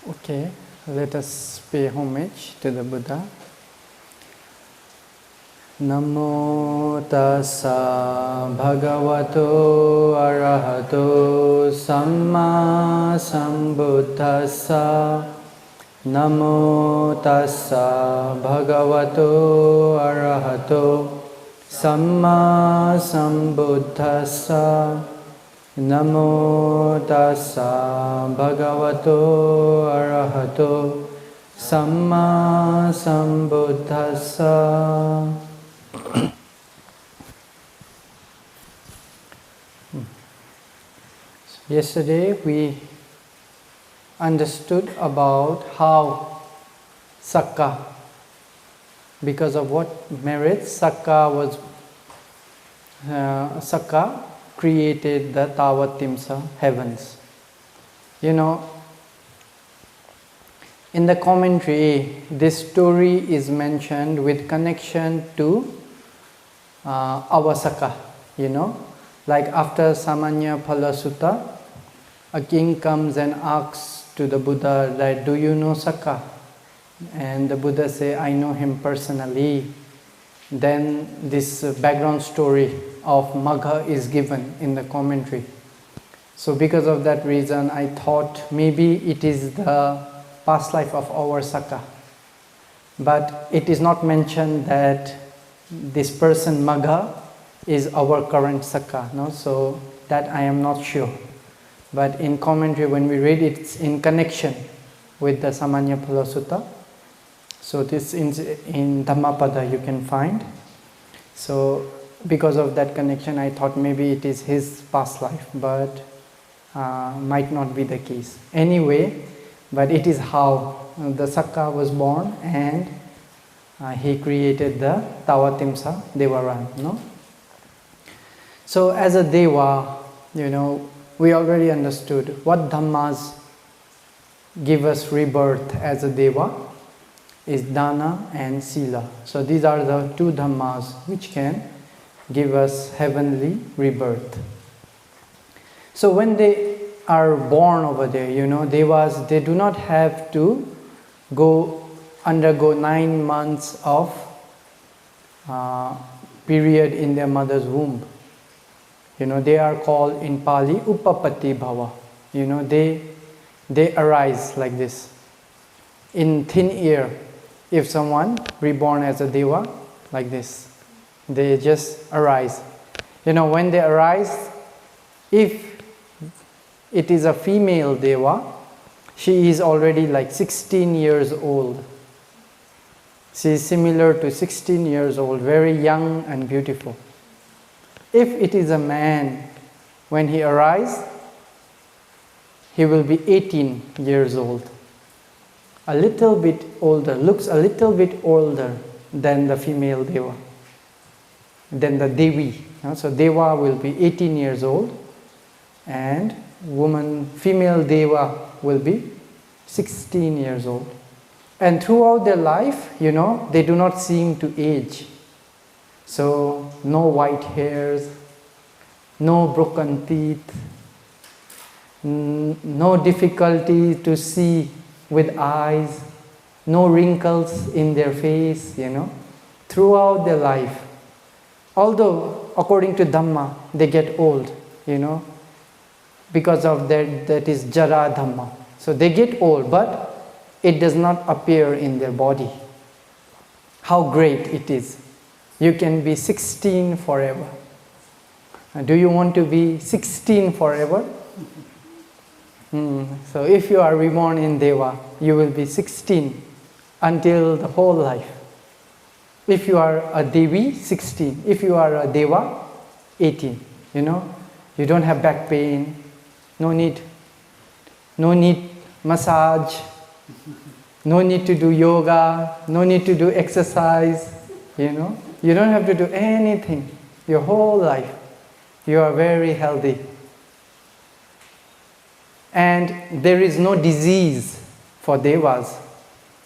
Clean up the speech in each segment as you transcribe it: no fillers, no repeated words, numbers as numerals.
Okay, let us pay homage to the Buddha. Namo tassa bhagavato arahato samma sambuddhassa. Namo tassa bhagavato arahato samma sambuddhassa. Namo tassa bhagavato arahato samma sambuddhassa. Yesterday we understood about how Sagga, because of what merits Sagga created the Tawatimsa heavens. You know, in the commentary, this story is mentioned with connection to our Sagga. You know, like after Samanya Phala Sutta, a king comes and asks to the Buddha that, do you know Sagga? And the Buddha say, I know him personally. Then this background story of Magha is given in the commentary. So because of that reason, I thought maybe it is the past life of our Sagga. But it is not mentioned that this person Magha is our current Sagga, no? So that I am not sure. But in commentary, when we read it, it's in connection with the Samanya Phala Sutta. So this in Dhammapada you can find. So because of that connection, I thought maybe it is his past life, but might not be the case. Anyway, but it is how the Sagga was born, and he created the Tawatimsa Devaran, no? So as a Deva, you know, we already understood what Dhammas give us rebirth as a Deva is Dana and Sila. So these are the two Dhammas which can give us heavenly rebirth. So when they are born over there, you know, Devas, they do not have to undergo 9 months of period in their mother's womb. You know, they are called in Pali Uppapatti Bhava. You know, they arise like this. In thin air, if someone reborn as a Deva, like this, they just arise. You know, when they arise, if it is a female Deva, she is already like 16 years old. She is similar to 16 years old, very young and beautiful. If it is a man, when he arises, he will be 18 years old. A little bit older, looks a little bit older than the female Deva, than the Devi. So Deva will be 18 years old, and female Deva will be 16 years old. And throughout their life, you know, they do not seem to age. So no white hairs, no broken teeth, no difficulty to see with eyes, no wrinkles in their face, you know, throughout their life. Although, according to Dhamma, they get old, you know, because of that is Jara Dhamma. So they get old, but it does not appear in their body. How great it is. You can be 16 forever. Do you want to be 16 forever? So if you are reborn in Deva, you will be 16 until the whole life. If you are a Devi, 16. If you are a Deva, 18. You know, you don't have back pain, no need massage, no need to do yoga, no need to do exercise, you know. You don't have to do anything your whole life. You are very healthy. And there is no disease for Devas,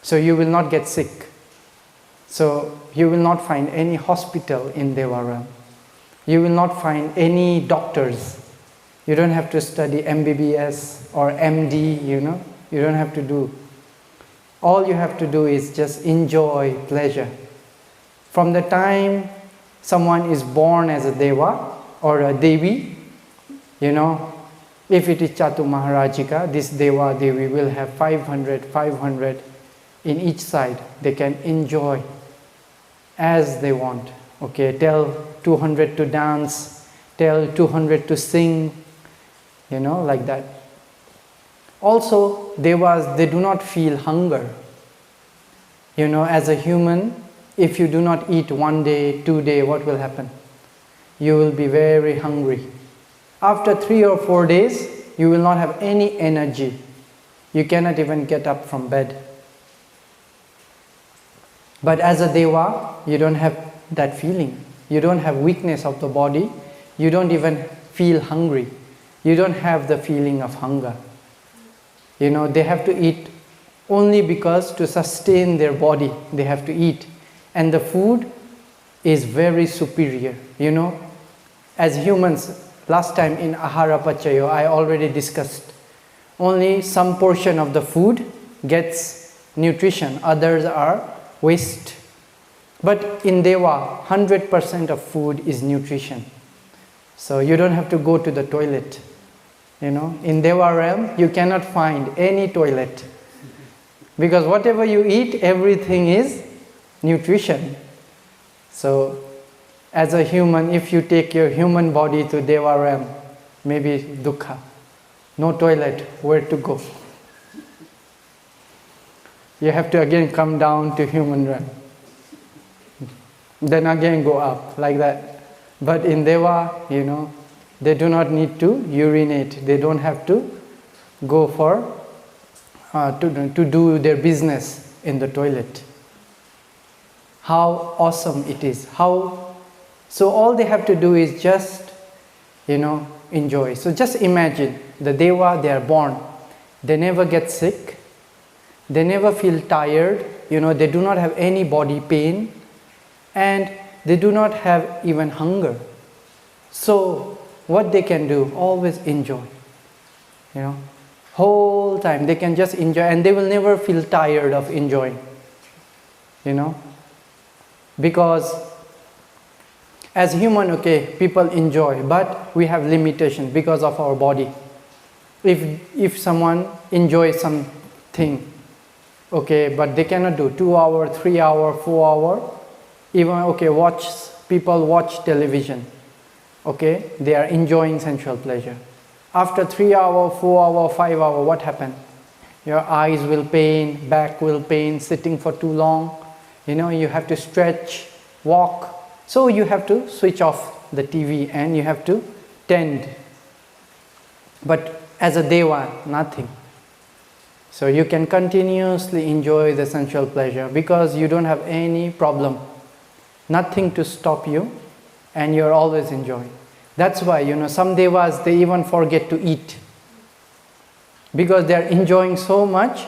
so you will not get sick. So you will not find any hospital in Devaran. You will not find any doctors. You don't have to study MBBS or MD, you know. You don't have to do. All you have to do is just enjoy pleasure. From the time someone is born as a Deva or a Devi, if it is Chatu Maharajika, this Deva Devi will have 500 in each side. They can enjoy as they want. Okay, tell 200 to dance, tell 200 to sing, like that. Also, Devas, they do not feel hunger. As a human, if you do not eat 1 day, 2 days, what will happen? You will be very hungry. After 3 or 4 days, you will not have any energy. You cannot even get up from bed. But as a Deva, you don't have that feeling. You don't have weakness of the body. You don't even feel hungry. You don't have the feeling of hunger. They have to eat only because to sustain their body, they have to eat. And the food is very superior. As humans, last time in Ahara Pachayo, I already discussed, only some portion of the food gets nutrition, others are waste. But in Deva, 100% of food is nutrition. So you don't have to go to the toilet. In Deva realm, you cannot find any toilet. Because whatever you eat, everything is nutrition. So, as a human, if you take your human body to Deva realm, maybe dukkha. No toilet, where to go? You have to again come down to human realm. Then again go up, like that. But in Deva, they do not need to urinate. They don't have to go for to do their business in the toilet. How awesome it is. So all they have to do is just, enjoy. So just imagine, the Deva, they are born. They never get sick. They never feel tired. They do not have any body pain. And they do not have even hunger. So what they can do, always enjoy. Whole time they can just enjoy, and they will never feel tired of enjoying. Because as human, okay, people enjoy, but we have limitations because of our body. If someone enjoys something, okay, but they cannot do 2 hour, 3 hour, 4 hour, even people watch television. Okay, they are enjoying sensual pleasure. After 3 hour, 4 hour, 5 hour, what happened? Your eyes will pain, back will pain, sitting for too long. You have to stretch, walk. So you have to switch off the TV and you have to tend. But as a Deva, nothing. So you can continuously enjoy the sensual pleasure because you don't have any problem. Nothing to stop you, and you're always enjoying. That's why, some Devas, they even forget to eat. Because they're enjoying so much,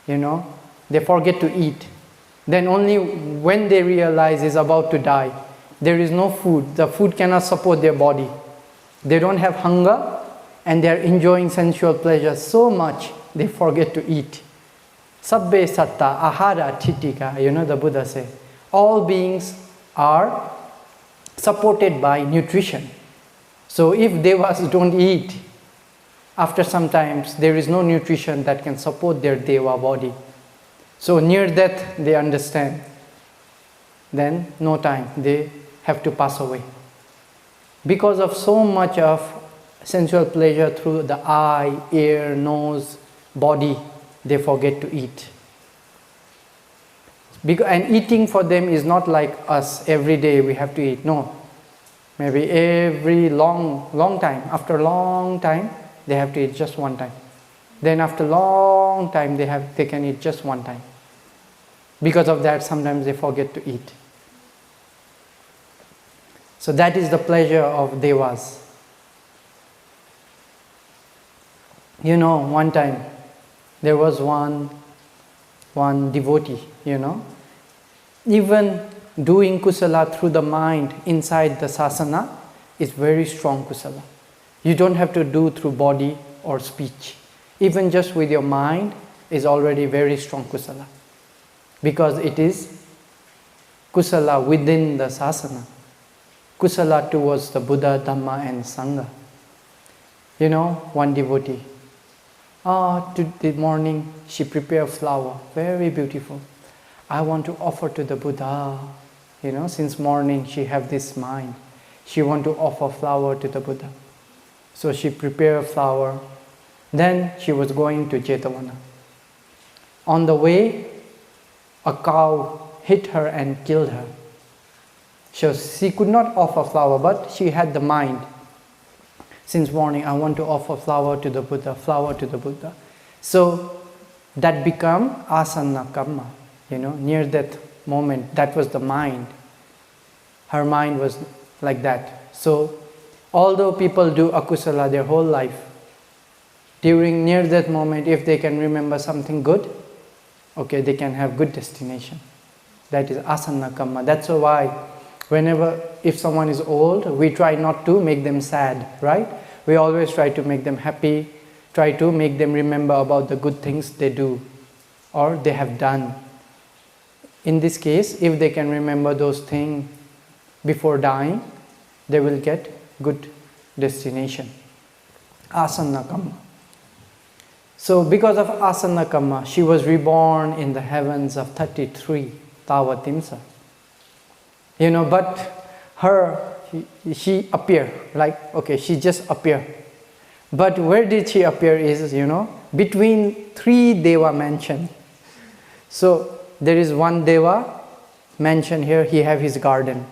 they forget to eat. Then only when they realize is about to die, there is no food. The food cannot support their body. They don't have hunger, and they're enjoying sensual pleasure so much, they forget to eat. Sabbe satta ahara titika, the Buddha says. All beings are supported by nutrition. So if Devas don't eat, after some times there is no nutrition that can support their Deva body. So near death they understand. Then no time, they have to pass away. Because of so much of sensual pleasure through the eye, ear, nose, body, they forget to eat. And eating for them is not like us, every day we have to eat. No. Maybe every long time, after a long time, they have to eat just one time. Then after a long time, they can eat just one time. Because of that, sometimes they forget to eat. So that is the pleasure of Devas. One time, there was one devotee, Even doing kusala through the mind inside the sasana is very strong kusala. You don't have to do through body or speech. Even just with your mind, is already very strong kusala. Because it is kusala within the sasana. Kusala towards the Buddha, Dhamma and Sangha. You know, one devotee. Today morning she prepared flower, very beautiful. I want to offer to the Buddha. You know, since morning she have this mind. She want to offer flower to the Buddha. So she prepared flower. Then she was going to Jetavana. On the way, a cow hit her and killed her. So she could not offer flower, but she had the mind. Since morning, I want to offer flower to the Buddha, flower to the Buddha. So that become asana karma. You know, near that moment, that was the mind. Her mind was like that. So although people do akusala their whole life, during near that moment, if they can remember something good, okay, they can have good destination. That is asana karma. That's why whenever, if someone is old, we try not to make them sad, right? We always try to make them happy, try to make them remember about the good things they do or they have done. In this case, if they can remember those things before dying, they will get good destination. Asana karma. So because of asana karma, she was reborn in the heavens of 33, Tawatimsa. You know, but she appeared, like, okay, she just appeared. But where did she appear is, you know, between 3 Deva mansion. So there is one Deva mansion here, he have his garden.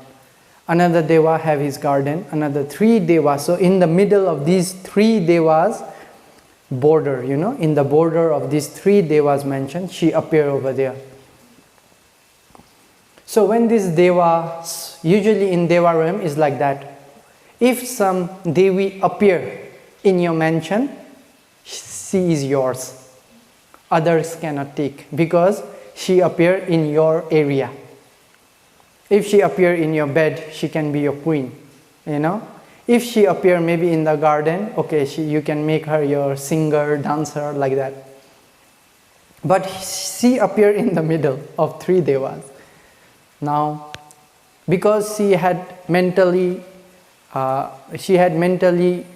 Another Deva have his garden, another 3 Devas. So in the middle of these 3 Devas, border, you know, in the border of these 3 Devas mansion, she appeared over there. So when these Devas, usually in Deva realm is like that. If some Devi appear in your mansion, she is yours. Others cannot take because she appear in your area. If she appear in your bed, she can be your queen, you know. If she appear maybe in the garden, okay, you can make her your singer, dancer, like that. But she appear in the middle of 3 Devas. Now, because she had mental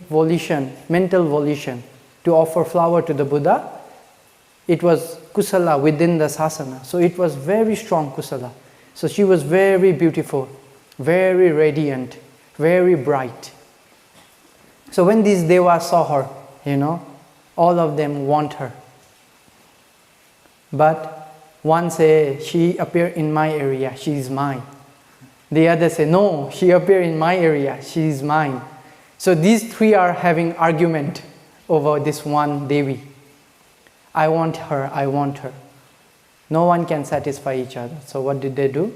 volition to offer flower to the Buddha, it was kusala within the sasana. So it was very strong kusala. So she was very beautiful, very radiant, very bright. So when these devas saw her, you know, all of them want her. But one say, she appeared in my area, she is mine. The other say, no, she appeared in my area, she is mine. So these 3 are having argument over this one Devi. I want her, I want her. No one can satisfy each other. So what did they do?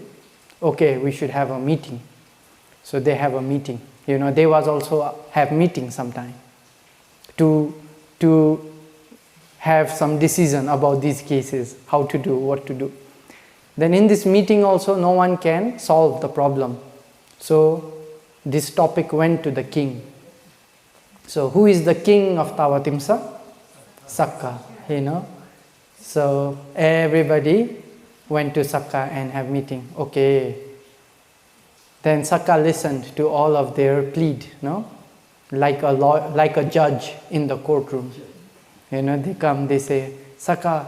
Okay, we should have a meeting. So they have a meeting. You know, Devas also have meetings sometime to have some decision about these cases, how to do, what to do. Then in this meeting also no one can solve the problem. So this topic went to the king. So who is the king of Tawatimsa? Sagga, you know. So everybody went to Sagga and have meeting. Okay. Then Sagga listened to all of their plead, no? Like a judge in the courtroom. You know, they come, they say, Sagga,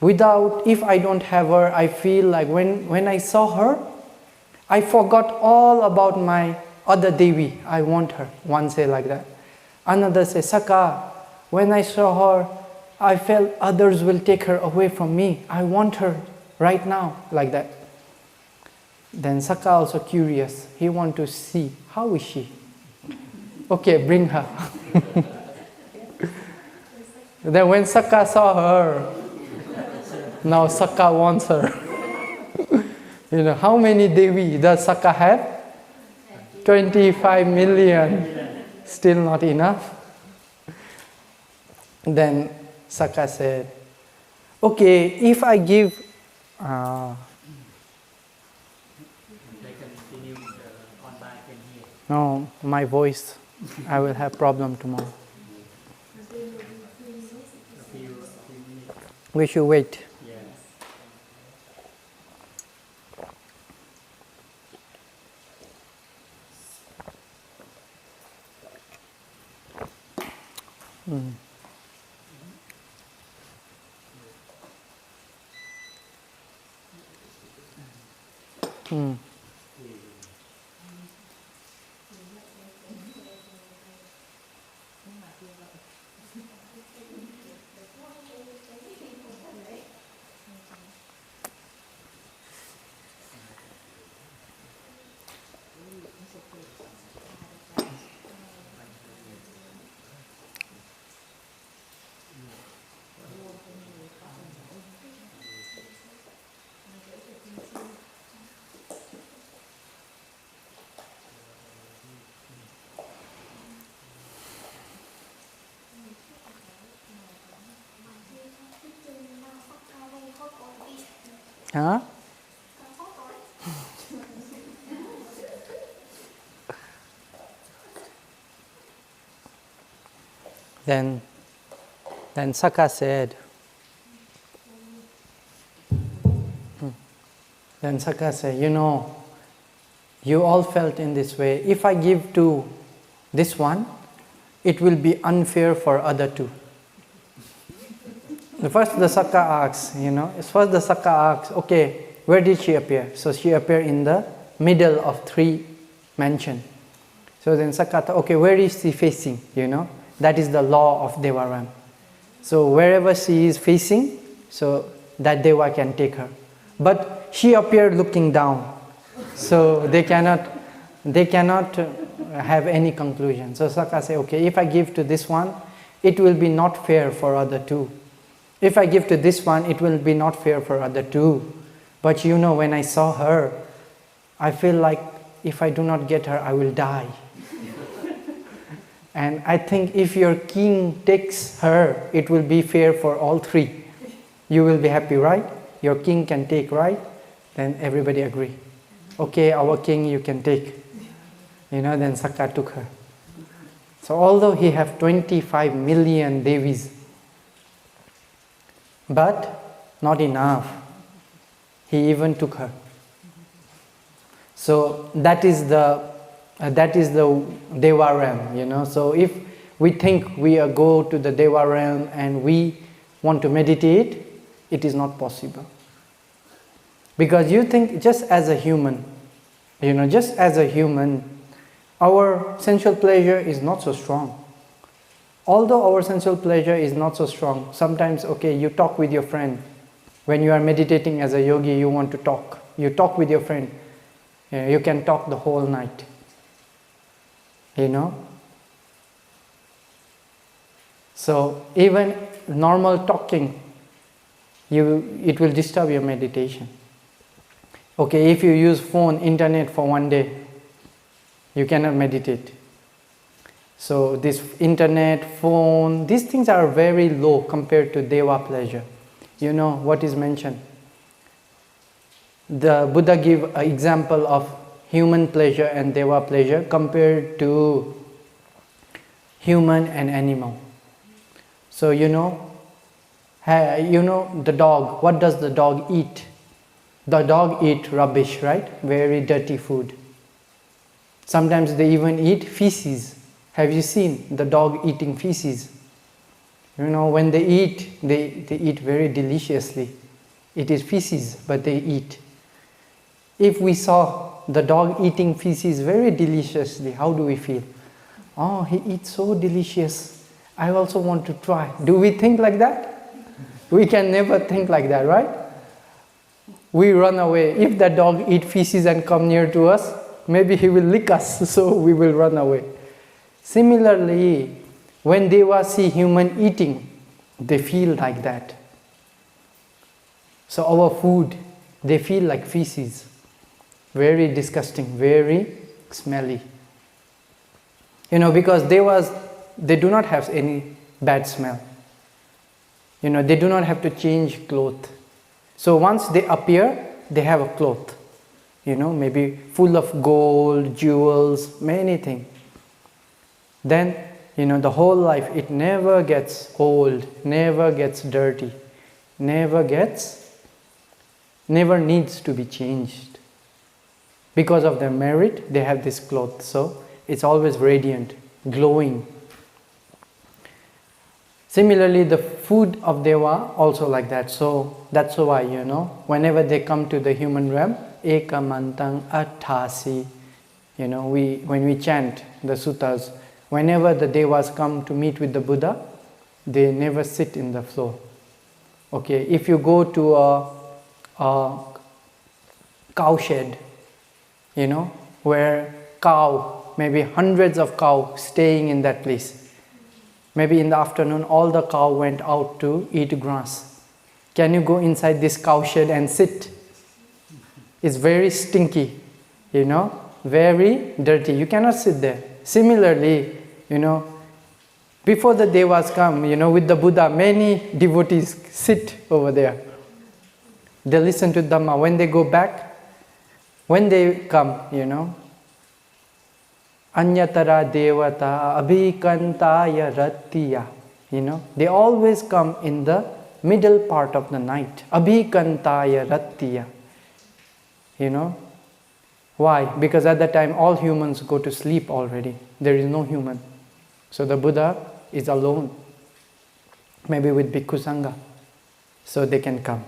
if I don't have her, I feel like when I saw her, I forgot all about my other Devi. I want her. One say like that. Another say, Sagga, when I saw her, I felt others will take her away from me. I want her right now, like that. Then Sagga also curious. He want to see, how is she? Okay, bring her. Then when Sagga saw her, now Sagga wants her. You know, how many Devi does Sagga have? 25 million. Still not enough. Then Sagga said, okay, if I give... no, my voice, I will have problem tomorrow. We should wait. Huh? Then Sagga said, you know, you all felt in this way. If I give to this one, it will be unfair for other two. First the Sagga asks, okay, where did she appear? So she appeared in the middle of three mansions. So then Sagga thought, okay, where is she facing? You know, that is the law of Devaram. So wherever she is facing, so that Deva can take her. But she appeared looking down, so they cannot have any conclusion. So Sagga said, okay, if I give to this one, it will be not fair for other two. If I give to this one, it will be not fair for other two. But you know, when I saw her, I feel like if I do not get her, I will die. And I think if your king takes her, it will be fair for all three. You will be happy, right? Your king can take, right? Then everybody agree. Okay, our king you can take. You know, then Sagga took her. So although he have 25 million Devis, but not enough. He even took her. So that is the Deva realm, you know. So if we think we go to the Deva realm and we want to meditate, it is not possible. Because you think just as a human, you know, just as a human, our sensual pleasure is not so strong. Although our sensual pleasure is not so strong, sometimes, okay, you talk with your friend. When you are meditating as a yogi, you want to talk. You talk with your friend. You can talk the whole night. You know? So even normal talking, it will disturb your meditation. Okay, if you use phone, internet for one day, you cannot meditate. So this internet, phone, these things are very low compared to Deva pleasure. You know what is mentioned? The Buddha give an example of human pleasure and Deva pleasure compared to human and animal. So you know the dog, what does the dog eat? The dog eat rubbish, right? Very dirty food. Sometimes they even eat feces. Have you seen the dog eating feces? You know, when they eat very deliciously. It is feces, but they eat. If we saw the dog eating feces very deliciously, how do we feel? Oh, he eats so delicious. I also want to try. Do we think like that? We can never think like that, right? We run away. If the dog eats feces and come near to us, maybe he will lick us, so we will run away. Similarly, when Deva see human eating, they feel like that. So our food, they feel like feces. Very disgusting, very smelly. You know, because they do not have any bad smell. You know, they do not have to change clothes. So once they appear, they have a cloth. You know, maybe full of gold, jewels, many things. Then, you know, the whole life, it never gets old, never gets dirty. never needs to be changed. Because of their merit, they have this cloth, so it's always radiant, glowing. Similarly, the food of Deva also like that. So that's why, whenever they come to the human realm, Ekamantang Atthadassi, when we chant the suttas, whenever the Devas come to meet with the Buddha, they never sit in the floor. Okay, if you go to a cow shed, where maybe hundreds of cows staying in that place. Maybe in the afternoon, all the cow went out to eat grass. Can you go inside this cow shed and sit? It's very stinky, very dirty. You cannot sit there. Similarly, before the Devas come, with the Buddha, many devotees sit over there. They listen to Dhamma. When they go back, when they come, Anyatara devata abhikantaya rattiya. They always come in the middle part of the night. Abhikantaya rattiya. Why? Because at that time all humans go to sleep already. There is no human. So the Buddha is alone. Maybe with Bhikkhu Sangha. So they can come.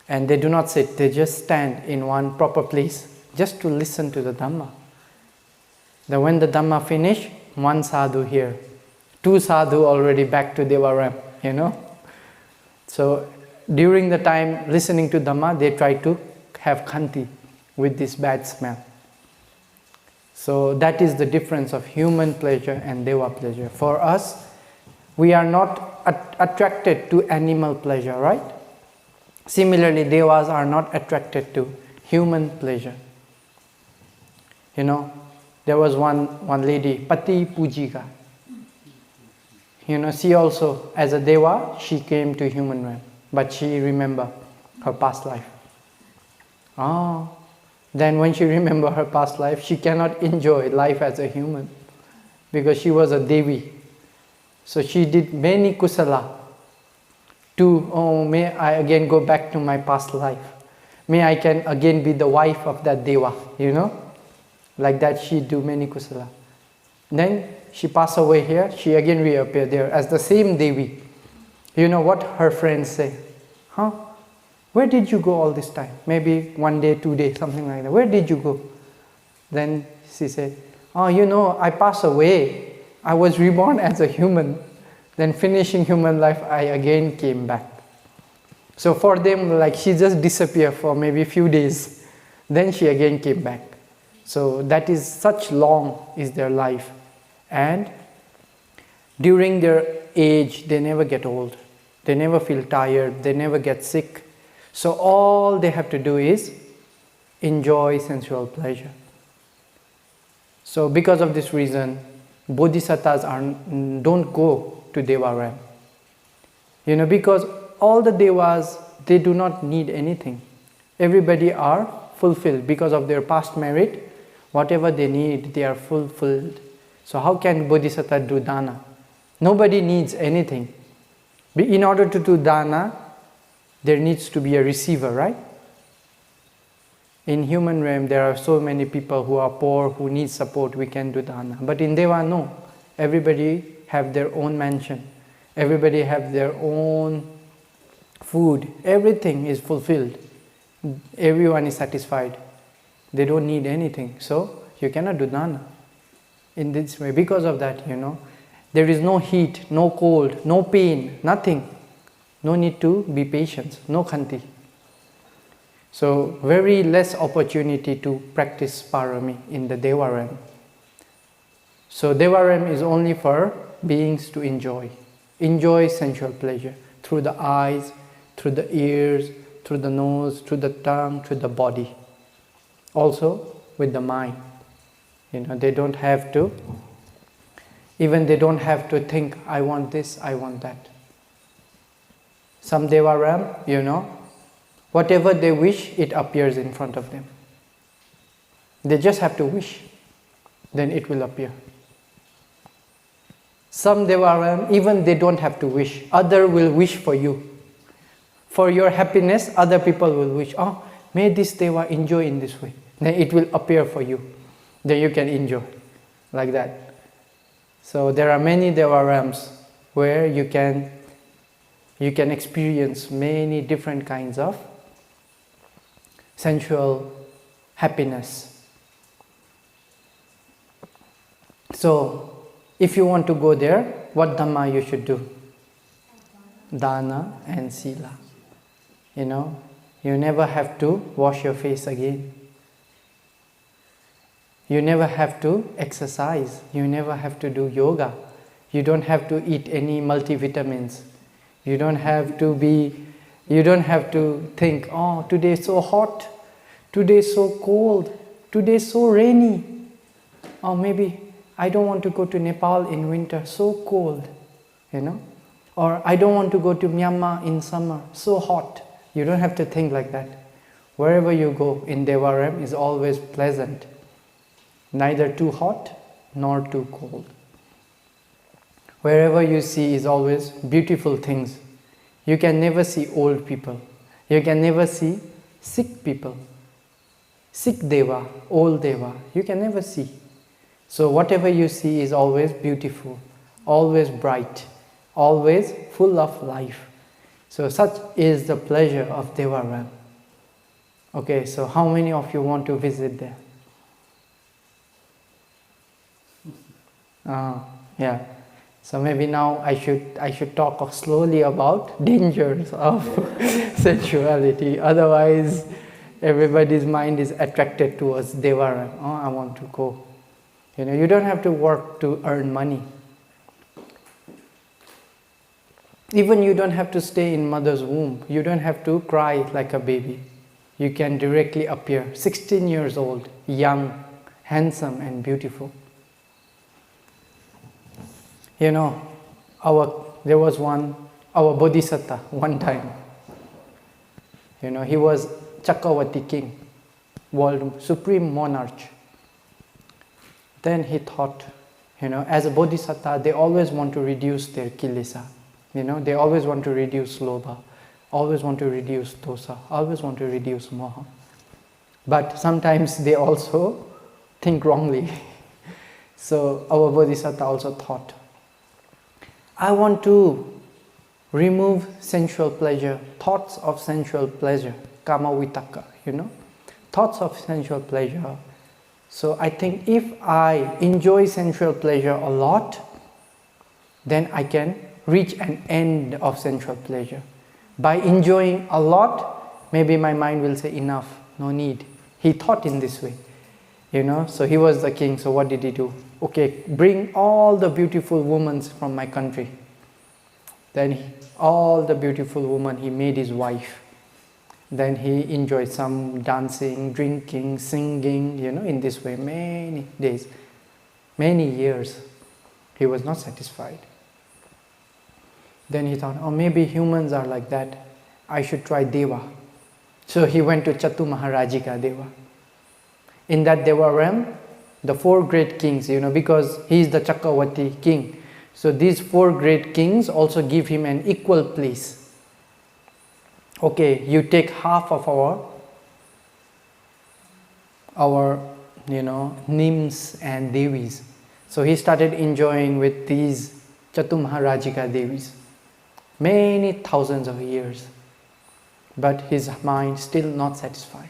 And they do not sit. They just stand in one proper place just to listen to the Dhamma. Then when the Dhamma finish, one sadhu here, two sadhu already back to Devaram, So during the time listening to Dhamma, they try to have khanti with this bad smell. So that is the difference of human pleasure and Deva pleasure. For us, we are not attracted to animal pleasure, right? Similarly, Devas are not attracted to human pleasure. There was one lady, Pati Pujika. She also, as a Deva, she came to human realm. But she remembered her past life. Then when she remembered her past life, she cannot enjoy life as a human. Because she was a Devi. So she did many kusala. May I again go back to my past life. May I can again be the wife of that Deva, Like that she do many kusala. Then she passed away here, she again reappeared there as the same Devi. You know what her friends say? Where did you go all this time? Maybe 1 day, 2 days, something like that. Where did you go? Then she said, I passed away. I was reborn as a human. Then finishing human life, I again came back. So for them, like she just disappeared for maybe a few days. Then she again came back. So that is such long is their life. And during their age, they never get old. They never feel tired. They never get sick. So all they have to do is enjoy sensual pleasure. So because of this reason, bodhisattvas don't go to Devaram. Because all the Devas, they do not need anything. Everybody are fulfilled because of their past merit. Whatever they need, they are fulfilled. So how can bodhisattva do dana? Nobody needs anything. In order to do dana, there needs to be a receiver, right? In human realm, there are so many people who are poor, who need support, we can do dana. But in Deva, no. Everybody have their own mansion. Everybody have their own food. Everything is fulfilled. Everyone is satisfied. They don't need anything. So, you cannot do dana in this way. Because of that, there is no heat, no cold, no pain, nothing. No need to be patient, no khanti. So, very less opportunity to practice parami in the Devaram. So, Devaram is only for beings to enjoy. Enjoy sensual pleasure through the eyes, through the ears, through the nose, through the tongue, through the body. Also with the mind. They don't have to, even they don't have to think, I want this, I want that. Some Devaram, whatever they wish, it appears in front of them. They just have to wish, then it will appear. Some Devaram, even they don't have to wish, other will wish for you. for your happiness, other people will wish, oh, may this Deva enjoy in this way. Then it will appear for you. Then you can enjoy like that. So there are many Devarams where you can experience many different kinds of sensual happiness. So if you want to go there, what Dhamma you should do? Dana and Sila. You know, you never have to wash your face again. You never have to exercise. You never have to do yoga. You don't have to eat any multivitamins. You don't have to think, oh, today is so hot, today is so cold, today is so rainy. Or maybe I don't want to go to Nepal in winter, so cold, you know. Or I don't want to go to Myanmar in summer, so hot. You don't have to think like that. Wherever you go in Devaram is always pleasant. Neither too hot nor too cold. Wherever you see is always beautiful things. You can never see old people. You can never see sick people. Sick Deva, old Deva, you can never see. So whatever you see is always beautiful, always bright, always full of life. So such is the pleasure of Devaram. Okay, so how many of you want to visit there? Yeah. So maybe now I should talk slowly about dangers of sensuality. Otherwise, everybody's mind is attracted towards Devaram. Oh, I want to go. You know, you don't have to work to earn money. Even you don't have to stay in mother's womb. You don't have to cry like a baby. You can directly appear 16 years old, young, handsome and beautiful. You know, there was our Bodhisattva one time. You know, he was Chakravati king, world supreme monarch. Then he thought, you know, as a Bodhisattva, they always want to reduce their kilesa. You know, they always want to reduce lobha, always want to reduce dosa, always want to reduce moha. But sometimes they also think wrongly. So our Bodhisattva also thought, I want to remove sensual pleasure, thoughts of sensual pleasure, kama vitaka, you know, thoughts of sensual pleasure. So I think if I enjoy sensual pleasure a lot, then I can reach an end of sensual pleasure. By enjoying a lot, maybe my mind will say enough, no need. He thought in this way, you know. So he was the king, so what did he do? Okay, bring all the beautiful women from my country. Then all the beautiful women he made his wife. Then he enjoyed some dancing, drinking, singing, you know, in this way many days, many years. He was not satisfied. Then he thought, oh, maybe humans are like that. I should try Deva. So he went to Chatu Maharajika Deva. In that Deva realm, the 4 great kings, you know, because he is the Chakravati king. So these 4 great kings also give him an equal place. Okay, you take half of our you know, Nims and Devis. So he started enjoying with these Chatu Maharajika Devis. Many thousands of years. But his mind still not satisfied.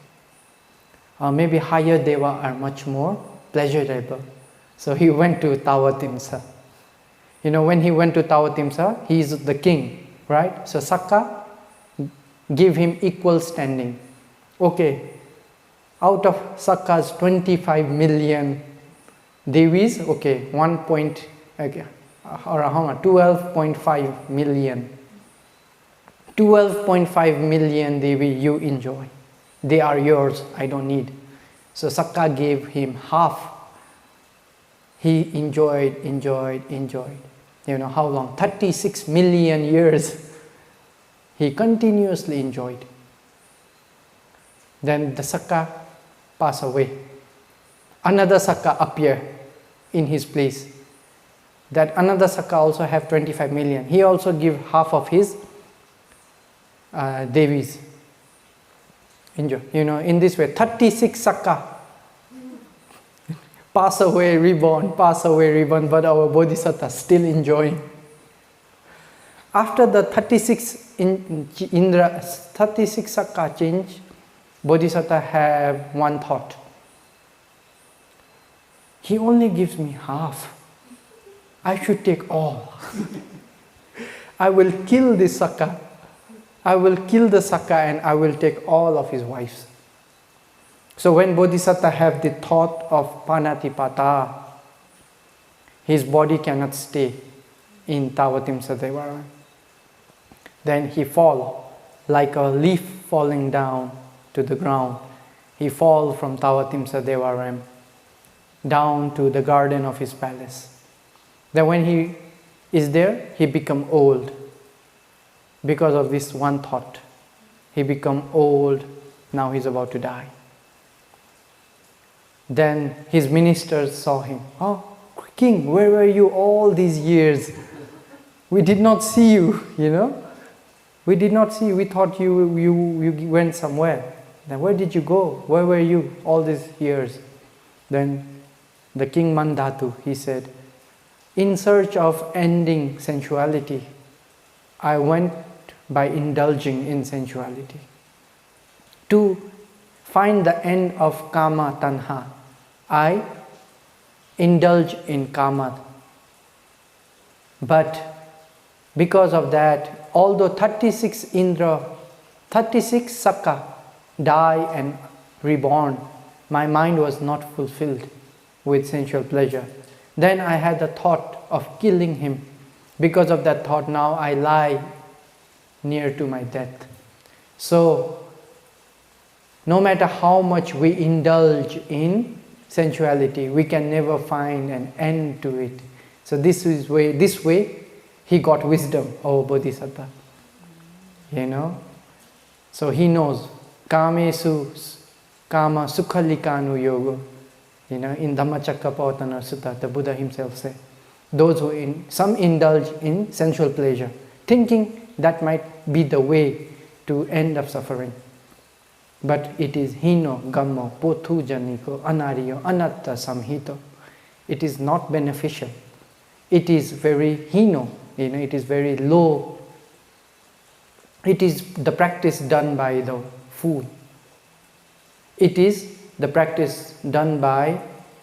Maybe higher Deva are much more pleasurable. So he went to Tawatimsa. You know, when he went to Tawatimsa, he is the king, right? So Sagga give him equal standing. Okay, out of Sagga's 25 million Devis, okay, 12.5 million. 12.5 million Devi you enjoy. They are yours, I don't need. So Sagga gave him half. He enjoyed. You know how long? 36 million years. He continuously enjoyed. Then the Sagga passed away. Another Sagga appeared in his place. That another Sagga also have 25 million. He also give half of his Devis. Enjoy. In this way, 36 Sagga. Pass away, reborn, but our Bodhisattva still enjoying. After the 36 Sagga change, Bodhisattva have one thought. He only gives me half. I should take all. I will kill this Sagga. I will kill the Sagga and I will take all of his wives. So when Bodhisattva have the thought of Panatipata, his body cannot stay in Tavatimsa Devaram. Then he fall like a leaf falling down to the ground. He fall from Tavatimsa Devaram down to the garden of his palace. Then when he is there, he become old. Because of this one thought, he become old, now he's about to die. Then his ministers saw him. Oh, king, where were you all these years? We did not see you, We did not see you. We thought you went somewhere. Then where did you go? Where were you all these years? Then the king Mandhatu, he said, in search of ending sensuality, I went by indulging in sensuality. To find the end of kama tanha, I indulge in kama. But because of that, although 36 Sagga die and reborn, my mind was not fulfilled with sensual pleasure. Then I had the thought of killing him. Because of that thought, now I lie near to my death. So, no matter how much we indulge in sensuality, we can never find an end to it. So this way, he got wisdom, Bodhisattva. So he knows, Kamesu Kama Sukhalikanu Yoga. In Dhammacakkappavattana Sutta, the Buddha himself said, those who some indulge in sensual pleasure, thinking that might be the way to end of suffering. But it is hino, gammo, pothu janiko, anariyo, anatta samhito. It is not beneficial. It is very hino, it is very low. It is the practice done by the fool. It is the practice done by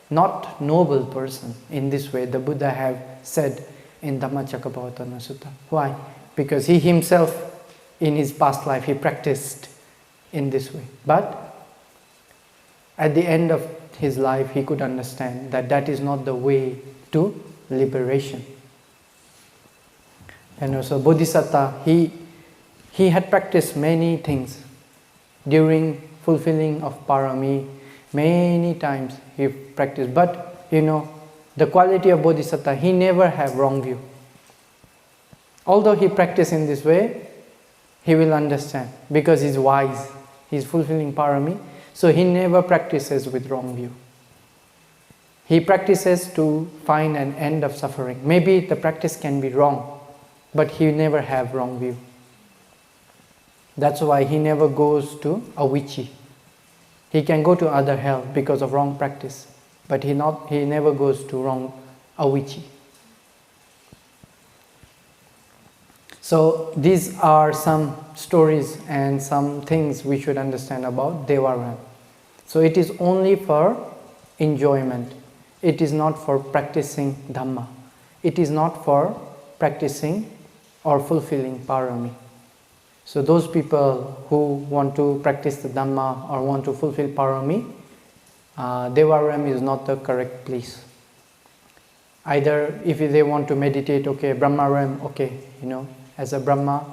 not noble person. In this way, the Buddha have said in Dhammacakkappavattana Sutta. Why? Because he himself, in his past life, he practiced in this way. But at the end of his life, he could understand that that is not the way to liberation. And also Bodhisattva, he had practiced many things during fulfilling of parami. Many times he practiced, but the quality of Bodhisattva, he never have wrong view. Although he practiced in this way, he will understand because he's wise, he's fulfilling parami, so he never practices with wrong view. He practices to find an end of suffering. Maybe the practice can be wrong, but he never have wrong view. That's why he never goes to Avici. He can go to other hell because of wrong practice, but he never goes to wrong Avici. So these are some stories and some things we should understand about Devaram. So it is only for enjoyment. It is not for practicing Dhamma. It is not for practicing or fulfilling parami. So those people who want to practice the Dhamma or want to fulfill parami, Devaram is not the correct place. Either if they want to meditate, okay, Brahmaram, okay, as a Brahma,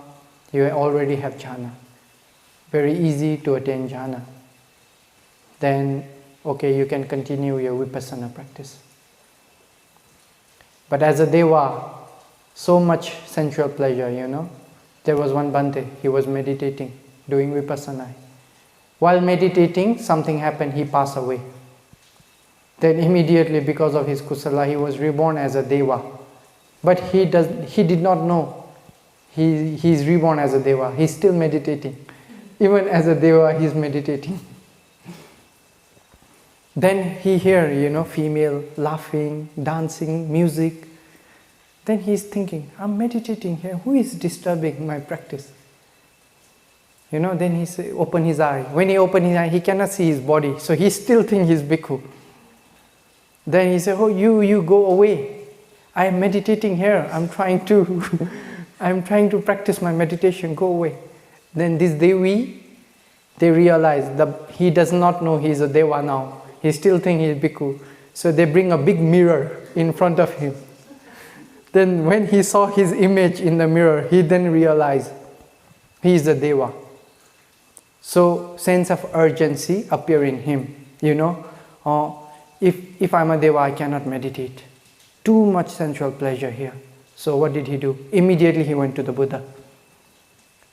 you already have jhana. Very easy to attain jhana. Then, okay, you can continue your vipassana practice. But as a Deva, so much sensual pleasure, There was one Bhante, he was meditating, doing vipassana. While meditating, something happened, he passed away. Then immediately, because of his kusala, he was reborn as a Deva. But he did not know he's reborn as a Deva. He's still meditating. Even as a Deva, he's meditating. Then he hear, female laughing, dancing, music. Then he's thinking, I'm meditating here. Who is disturbing my practice? Then he open his eye. When he open his eye, he cannot see his body. So he still think he's bhikkhu. Then he said, oh, you go away. I am meditating here. I'm trying to practice my meditation. Go away. Then this Devi, they realize that he does not know he is a Deva now. He still think he is bhikkhu. So they bring a big mirror in front of him. Then when he saw his image in the mirror, he then realized he is a Deva. So sense of urgency appear in him. If I'm a Deva, I cannot meditate. Too much sensual pleasure here. So what did he do? Immediately he went to the Buddha.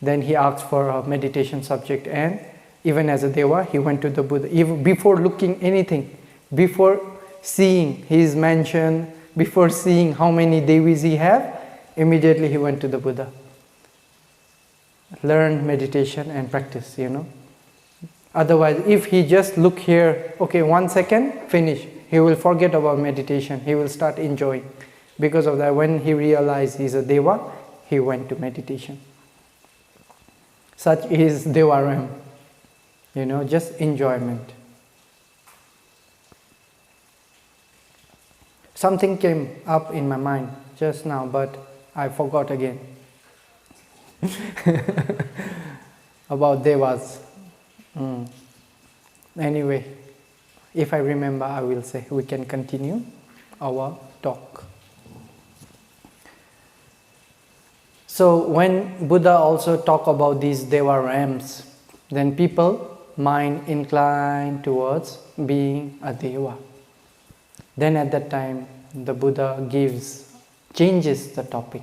Then he asked for a meditation subject, and even as a Deva, he went to the Buddha. Even before looking anything, before seeing his mansion, before seeing how many Devis he have, immediately he went to the Buddha. Learn meditation and practice, Otherwise, if he just look here, okay, 1 second, finish. He will forget about meditation. He will start enjoying. Because of that, when he realized he's a Deva, he went to meditation. Such is Devaram. Just enjoyment. Something came up in my mind just now, but I forgot again. About Devas. Anyway, if I remember, I will say we can continue our talk. So when Buddha also talk about these Devarams, then people mind inclined towards being a Deva. Then at that time, the Buddha changes the topic.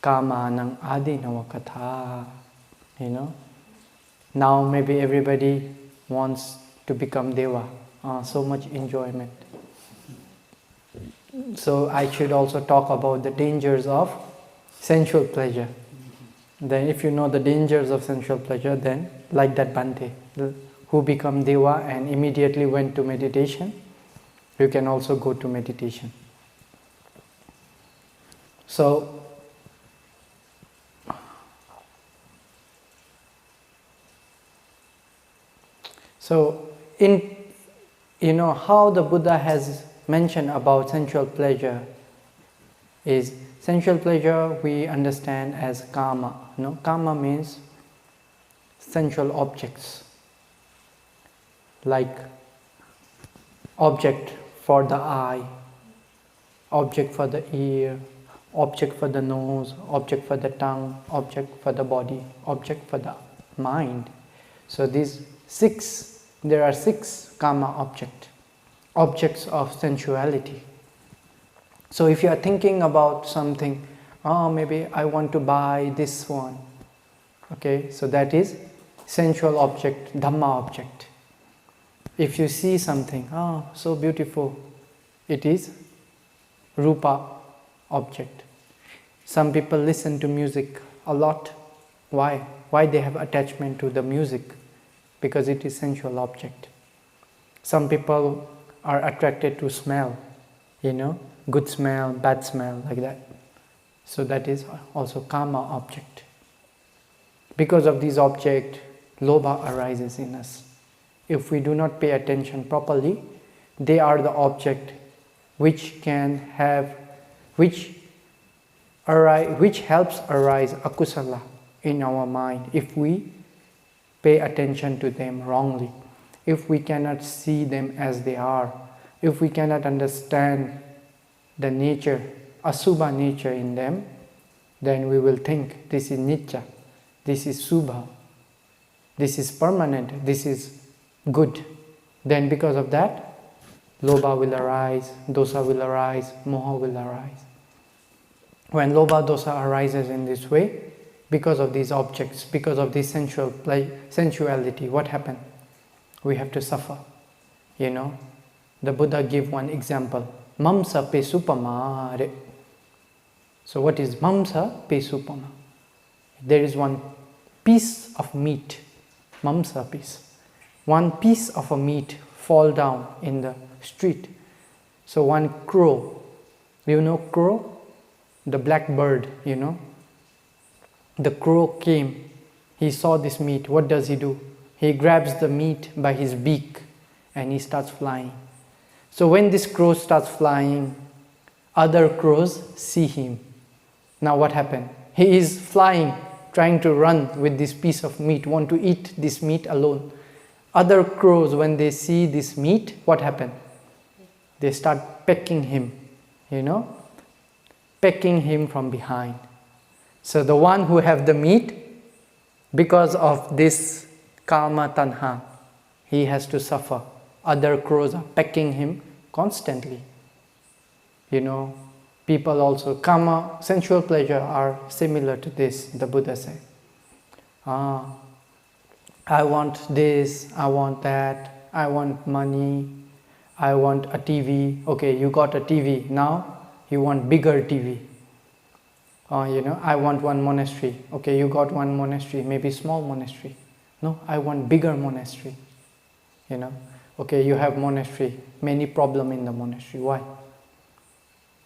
Kama nang adinava Kathā. Now maybe everybody wants to become Deva. So much enjoyment. So I should also talk about the dangers of sensual pleasure. Then if you know the dangers of sensual pleasure, then like that Bhante, who become Deva and immediately went to meditation, you can also go to meditation. So in how the Buddha has mentioned about sensual pleasure is sensual pleasure we understand as kama. Kama means sensual objects, like object for the eye, object for the ear, object for the nose, object for the tongue, object for the body, object for the mind. So there are 6 kama objects of sensuality. So if you are thinking about something, maybe I want to buy this one. Okay, so that is sensual object, Dhamma object. If you see something, so beautiful, it is Rupa object. Some people listen to music a lot. Why? Why they have attachment to the music? Because it is sensual object. Some people are attracted to smell, good smell, bad smell, like that. So that is also kama object. Because of this object, lobha arises in us. If we do not pay attention properly, they are the object which helps arise akusala in our mind if we pay attention to them wrongly. If we cannot see them as they are, if we cannot understand the nature, asubha nature in them, then we will think this is nitya, this is subha, this is permanent, this is good. Then because of that, lobha will arise, dosa will arise, moha will arise. When lobha dosa arises in this way, because of these objects, because of this sensuality, what happened? We have to suffer. The Buddha gave one example. Mamsa pe supamare. So what is mamsa pesupana? There is one piece of meat, mamsa piece. One piece of a meat fall down in the street. So one crow, you know crow? The black bird, you know. The crow came, he saw this meat, what does he do? He grabs the meat by his beak and he starts flying. So when this crow starts flying, other crows see him. Now what happened? He is flying, trying to run with this piece of meat, want to eat this meat alone. Other crows, when they see this meat, what happened? They start pecking him, you know, pecking him from behind. So the one who have the meat, because of this kama tanha, he has to suffer. Other crows are pecking him constantly. You know, people also, kama, sensual pleasure are similar to this, the Buddha said. I want this, I want that, I want money, I want a TV. Okay, you got a TV, now you want bigger TV. You know, I want one monastery. Okay, you got one monastery, maybe small monastery. No, I want bigger monastery. You know, okay, you have monastery, many problem in the monastery. Why?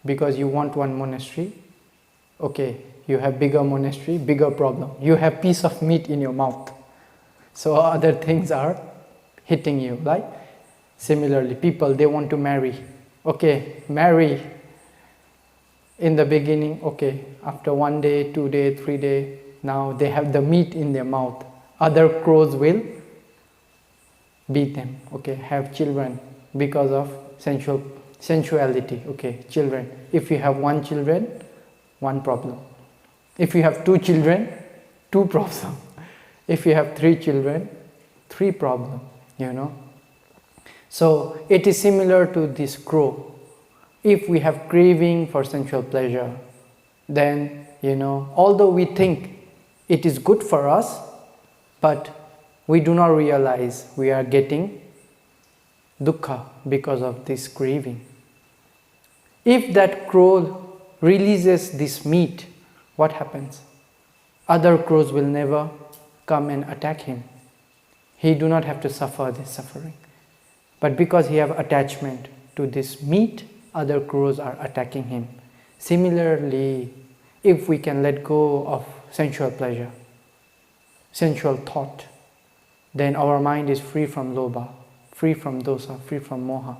Because you want one monastery. Okay, you have bigger monastery, bigger problem. You have piece of meat in your mouth. So other things are hitting you, right? Similarly, people, they want to marry. Okay, marry. In the beginning, okay, after 1 day, 2 days, 3 days, now they have the meat in their mouth. Other crows will beat them, okay, have children because of sensuality, okay, children. If you have 1 children, 1 problem. If you have 2 children, 2 problems. If you have 3 children, 3 problems, you know. So it is similar to this crow. If we have craving for sensual pleasure, then, you know, although we think it is good for us, but we do not realize we are getting dukkha because of this craving. If that crow releases this meat, what happens? Other crows will never come and attack him. He do not have to suffer this suffering. But because he have attachment to this meat, other crows are attacking him. Similarly, if we can let go of sensual pleasure, sensual thought, then our mind is free from lobha, free from dosa, free from moha.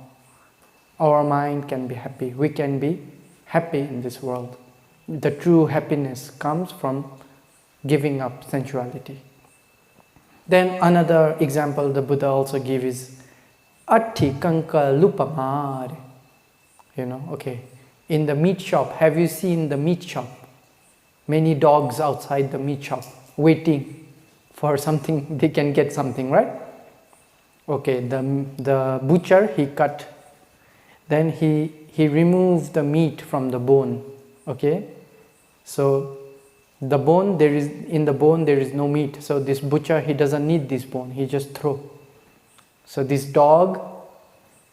Our mind can be happy. We can be happy in this world. The true happiness comes from giving up sensuality. Then another example the Buddha also gives is Atti kanka lupamare. You know, okay. In the meat shop, have you seen the meat shop? Many dogs outside the meat shop waiting for something, they can get something, right? Okay, the butcher, he cut, then he removed the meat from the bone, okay? So the bone, in the bone there is no meat, so this butcher, he doesn't need this bone, he just throw. So this dog,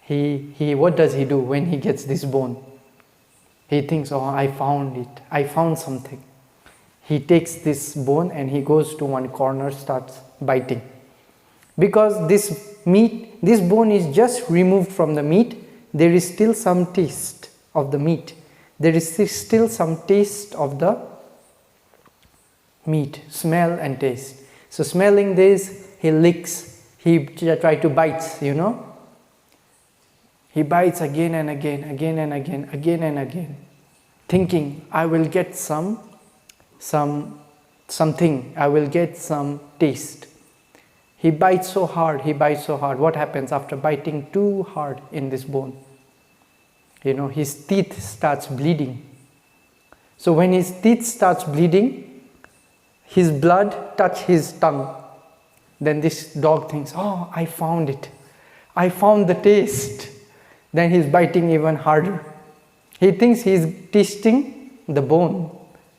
he what does he do when he gets this bone? He thinks, oh, I found it, I found something. He takes this bone and he goes to one corner, starts biting. Because this meat, this bone is just removed from the meat, there is still some taste of the meat. There is still some taste of the meat, smell and taste. So smelling this, he licks, he tries to bite, you know. He bites again and again, again and again, again and again, thinking, I will get something, I will get some taste. He bites so hard, he bites so hard. What happens after biting too hard in this bone? You know, his teeth starts bleeding. So when his teeth starts bleeding, his blood touch his tongue. Then this dog thinks, oh, I found it. I found the taste. Then he's biting even harder. He thinks he's tasting the bone.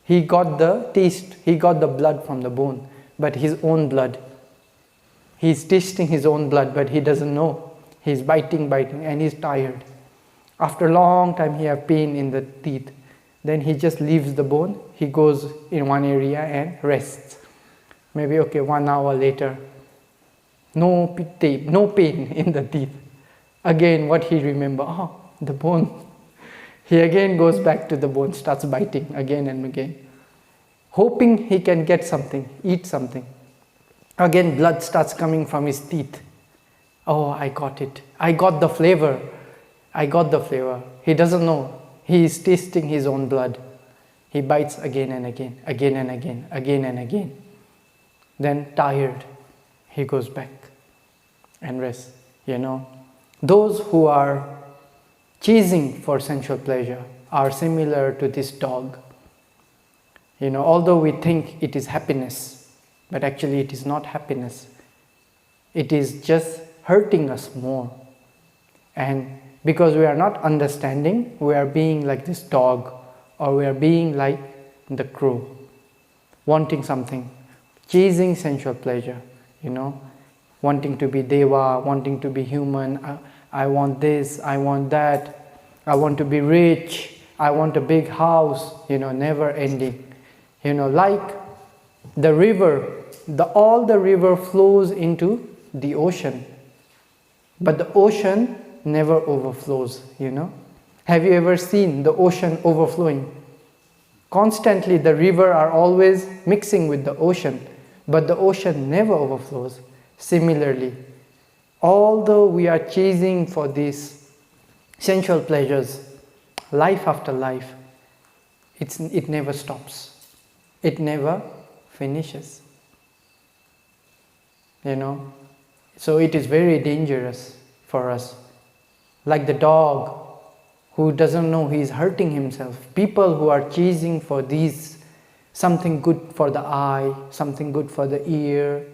He got the taste, he got the blood from the bone, but his own blood. He's tasting his own blood, but he doesn't know. He's biting, and he's tired. After a long time, he has pain in the teeth. then he just leaves the bone, he goes in one area and rests. Maybe 1 hour later, no pain in the teeth. Again, what he remember, the bone. He again goes back to the bone, starts biting again and again, hoping he can get something, eat something. Again, blood starts coming from his teeth. Oh, I got it. I got the flavor. He doesn't know. He is tasting his own blood. He bites again and again, again and again, again and again. Then, tired, he goes back and rests. Those who are chasing for sensual pleasure are similar to this dog. Although we think it is happiness, but actually it is not happiness. It is just hurting us more. And because we are not understanding, we are being like this dog, or we are being like the crow, wanting something, chasing sensual pleasure, wanting to be deva, wanting to be human. I want this, I want that, I want to be rich, I want a big house, never ending. Like the river, all the river flows into the ocean, but the ocean never overflows, Have you ever seen the ocean overflowing? Constantly the river are always mixing with the ocean, but the ocean never overflows. Similarly, although we are chasing for these sensual pleasures, life after life, it never stops. It never finishes. So it is very dangerous for us. Like the dog who doesn't know he is hurting himself. People who are chasing for these, something good for the eye, something good for the ear,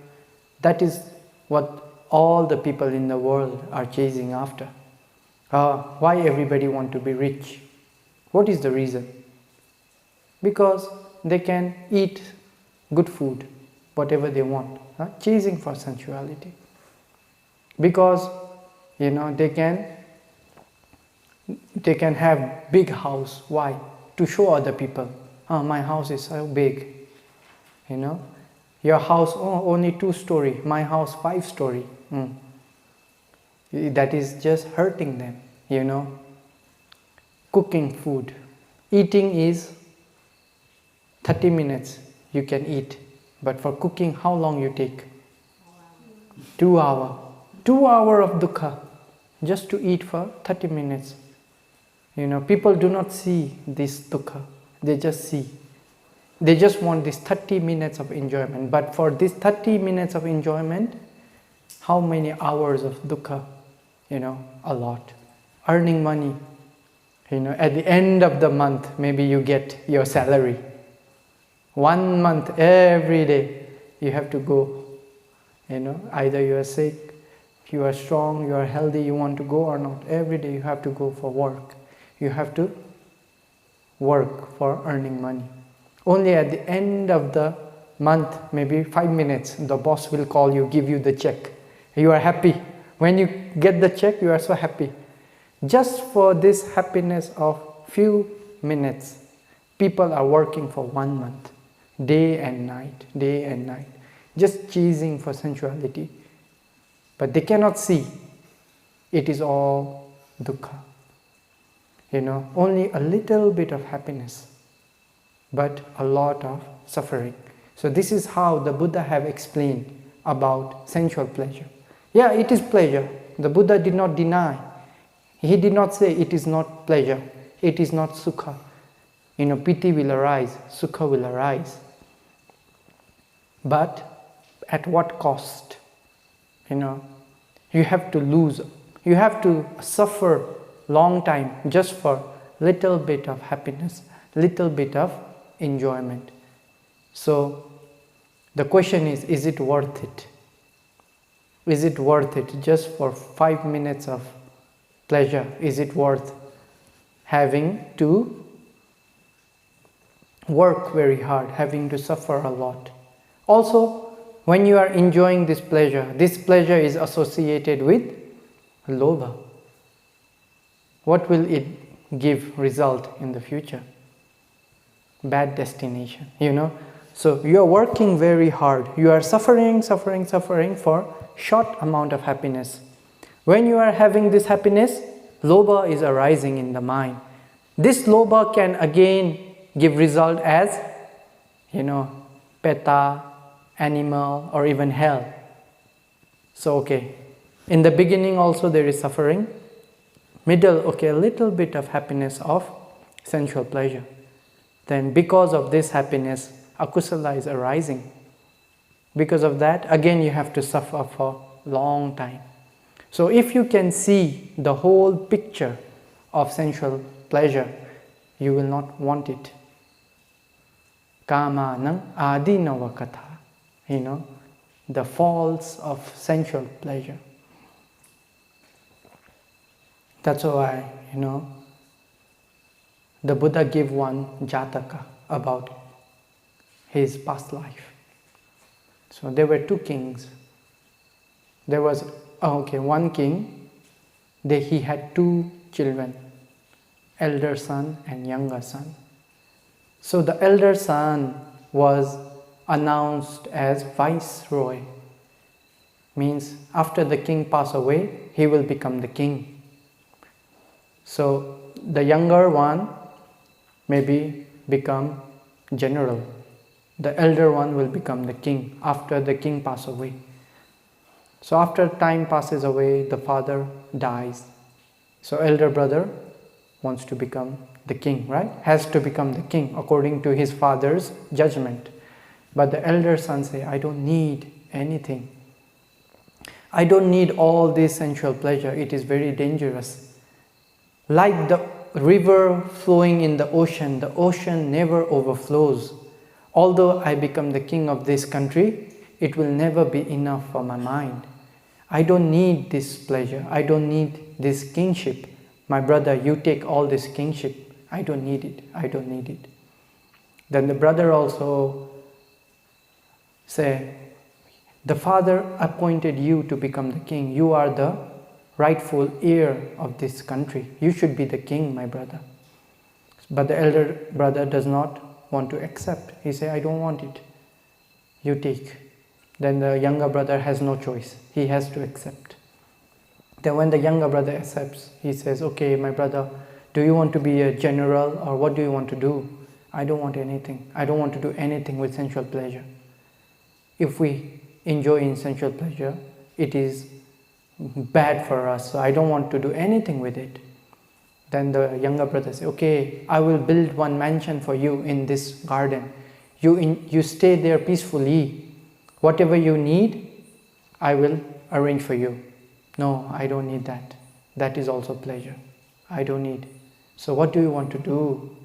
that is what all the people in the world are chasing after. Why everybody want to be rich? What is the reason? Because they can eat good food, whatever they want, chasing for sensuality. Because they can have big house. Why? To show other people, my house is so big. Your house, only 2-story, my house 5-story. That is just hurting them. Cooking food, eating is 30 minutes you can eat, but for cooking, how long you take? 2 hours. 2 hours of dukkha just to eat for 30 minutes. People do not see this dukkha. They just see. They just want this 30 minutes of enjoyment. But for this 30 minutes of enjoyment, how many hours of dukkha? A lot. Earning money. At the end of the month, maybe you get your salary. 1 month, every day, you have to go. Either you are sick, you are strong, you are healthy, you want to go or not. Every day you have to go for work. You have to work for earning money. Only at the end of the month, maybe 5 minutes, the boss will call you, give you the check. You are happy. When you get the check, you are so happy. Just for this happiness of few minutes, people are working for 1 month, day and night, just chasing for sensuality. But they cannot see it is all dukkha. Only a little bit of happiness, but a lot of suffering. So this is how the Buddha have explained about sensual pleasure. Yeah, it is pleasure. The Buddha did not deny. He did not say it is not pleasure, it is not sukha. Piti will arise, sukha will arise. But at what cost? You have to lose, you have to suffer long time just for little bit of happiness, little bit of enjoyment. So the question is it worth it? Is it worth it just for 5 minutes of pleasure? Is it worth having to work very hard, having to suffer a lot? Also, when you are enjoying this pleasure is associated with lobha. What will it give result in the future? bad destination, you know. So you are working very hard. You are suffering for short amount of happiness. When you are having this happiness, lobha is arising in the mind. This lobha can again give result as, you know, peta, animal, or even hell. So okay, in the beginning also there is suffering. Middle, okay, a little bit of happiness of sensual pleasure. Then because of this happiness, akusala is arising. Because of that, again you have to suffer for long time. So if you can see the whole picture of sensual pleasure, you will not want it. Kama nang adinava katha, you know, the faults of sensual pleasure. That's why, you know, the Buddha gave one jataka about his past life. So there were two kings. There was, one king, he had two children, elder son and younger son. So the elder son was announced as viceroy. Means after the king pass away, he will become the king. So the younger one maybe become general. The elder one will become the king after the king pass away. So after time passes away, the father dies. So elder brother wants to become the king, right? Has to become the king according to his father's judgment. But the elder son say, I don't need anything. I don't need all this sensual pleasure. It is very dangerous. Like the river flowing in the ocean never overflows. Although I become the king of this country, it will never be enough for my mind. I don't need this pleasure. I don't need this kingship. My brother, you take all this kingship. I don't need it. I don't need it. Then the brother also say, the father appointed you to become the king. You are the rightful heir of this country. You should be the king, my brother. But the elder brother does not want to accept. He say, I don't want it. You take. Then the younger brother has no choice. He has to accept. Then when the younger brother accepts, he says, okay, my brother, do you want to be a general or what do you want to do? I don't want anything. I don't want to do anything with sensual pleasure. If we enjoy in sensual pleasure, it is bad for us. So I don't want to do anything with it. Then the younger brother says, okay, I will build one mansion for you in this garden. You stay there peacefully. Whatever you need, I will arrange for you. No, I don't need that. That is also pleasure. I don't need. So what do you want to do?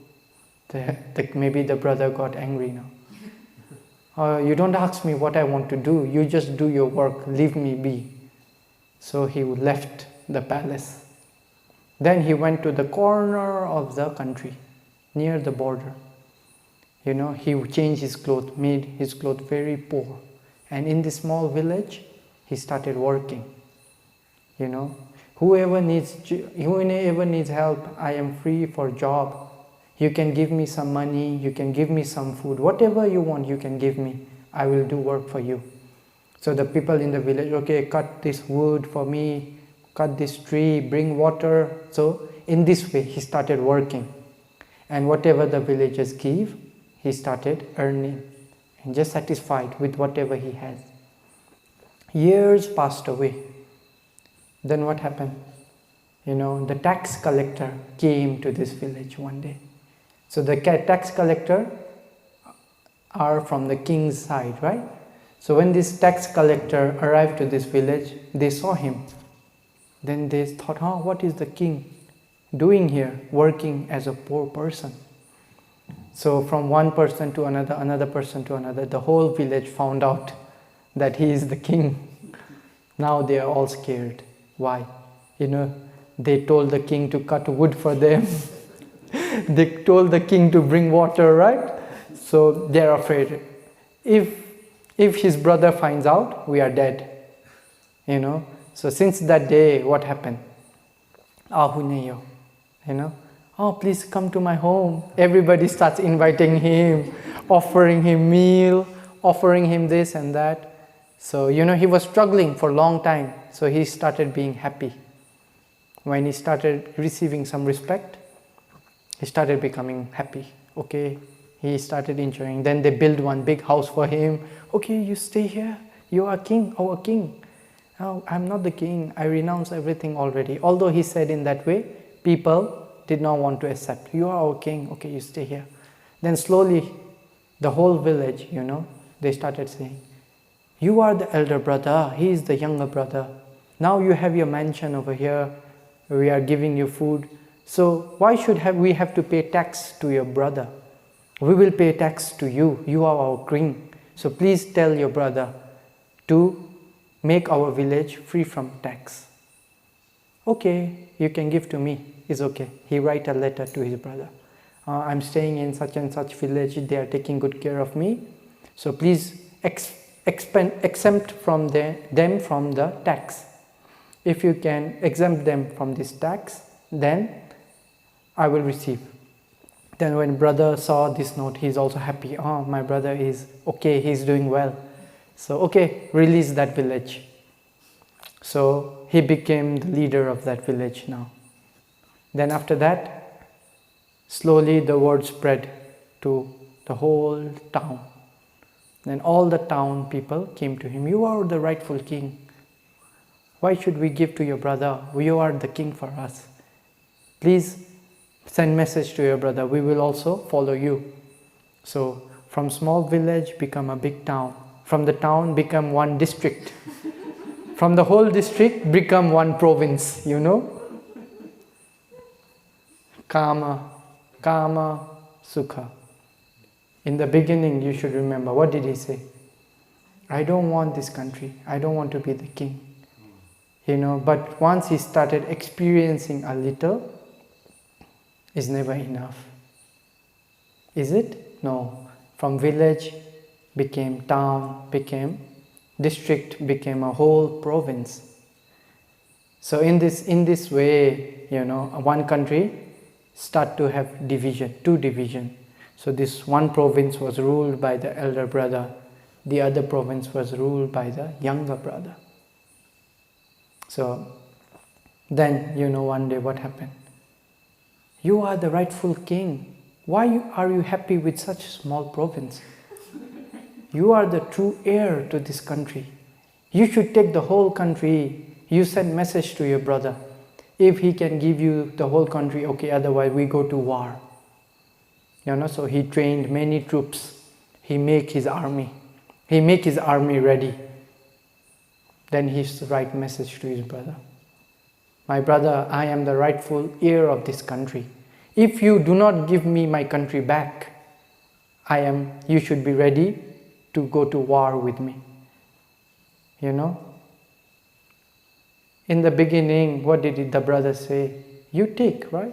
Maybe the brother got angry now. You don't ask me what I want to do. You just do your work. Leave me be. So he left the palace. Then he went to the corner of the country, near the border. You know, he changed his clothes, made his clothes very poor. And in this small village, he started working. You know, whoever needs help, I am free for job. You can give me some money, you can give me some food. Whatever you want, you can give me. I will do work for you. So the people in the village, okay, cut this wood for me, cut this tree, bring water. So in this way, he started working. And whatever the villagers give, he started earning. And just satisfied with whatever he has. Years passed away. Then what happened? You know, the tax collector came to this village one day. So the tax collector are from the king's side, right? So when this tax collector arrived to this village, they saw him. Then they thought, what is the king doing here, working as a poor person? So from one person to another, another person to another, the whole village found out that he is the king. Now they are all scared. Why? You know, they told the king to cut wood for them. They told the king to bring water, right? So they are afraid. If his brother finds out, we are dead. You know. So since that day, what happened? Ahuneyo. You know. oh, please come to my home. Everybody starts inviting him, offering him meal, offering him this and that. So, he was struggling for a long time. So he started being happy. When he started receiving some respect, he started becoming happy. Okay, he started enjoying. Then they built one big house for him. Okay, you stay here. You are king, our king. No, I'm not the king. I renounce everything already. Although he said in that way, people did not want to accept. You are our king. Okay, you stay here. Then slowly, the whole village, they started saying, you are the elder brother. He is the younger brother. Now you have your mansion over here. We are giving you food. So why should we have to pay tax to your brother? We will pay tax to you. You are our king. So please tell your brother to make our village free from tax. Okay, you can give to me. It's okay. He write a letter to his brother. I'm staying in such and such village. They are taking good care of me. So please exempt from them from the tax. If you can exempt them from this tax, then I will receive. Then when brother saw this note, he's also happy. Oh, my brother is okay, he's doing well. So okay, release that village. So he became the leader of that village now. Then after that, slowly the word spread to the whole town. Then all the town people came to him. You are the rightful king. Why should we give to your brother? You are the king for us. Please send message to your brother. We will also follow you. So from small village become a big town. From the town become one district. From the whole district become one province, Kama, Sukha. In the beginning you should remember, what did he say? I don't want this country. I don't want to be the king. But once he started experiencing a little, it's never enough. Is it? No. From village became town, became district, became a whole province. So in this way, one country start to have division, two division. So this one province was ruled by the elder brother, the other province was ruled by the younger brother. So then, one day what happened? You are the rightful king. Why are you happy with such small province? You are the true heir to this country. You should take the whole country. You send message to your brother. If he can give you the whole country, okay, otherwise we go to war. So he trained many troops. He make his army. He make his army ready. Then he write message to his brother. My brother, I am the rightful heir of this country. If you do not give me my country back, you should be ready to go to war with me. In the beginning, what did the brother say? You take, right?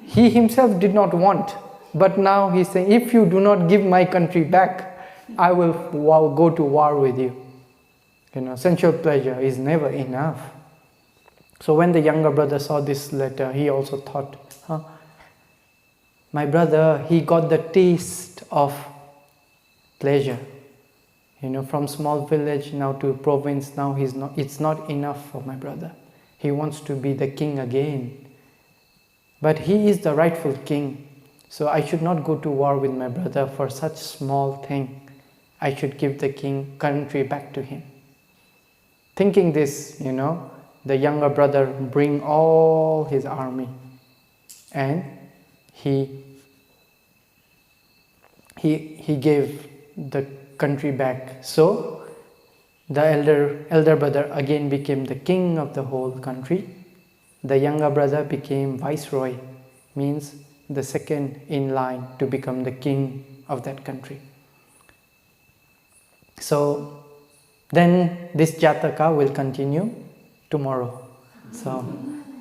He himself did not want. But now he's saying, if you do not give my country back, I will go to war with you. Sensual pleasure is never enough. So when the younger brother saw this letter, he also thought, my brother, he got the taste of pleasure. From small village now to province, now it's not enough for my brother. He wants to be the king again. But he is the rightful king. So I should not go to war with my brother for such small thing. I should give the country back to him. Thinking this, the younger brother bring all his army and he gave the country back. So the elder brother again became the king of the whole country. The younger brother became viceroy, means the second in line to become the king of that country. So then this Jataka will continue tomorrow. So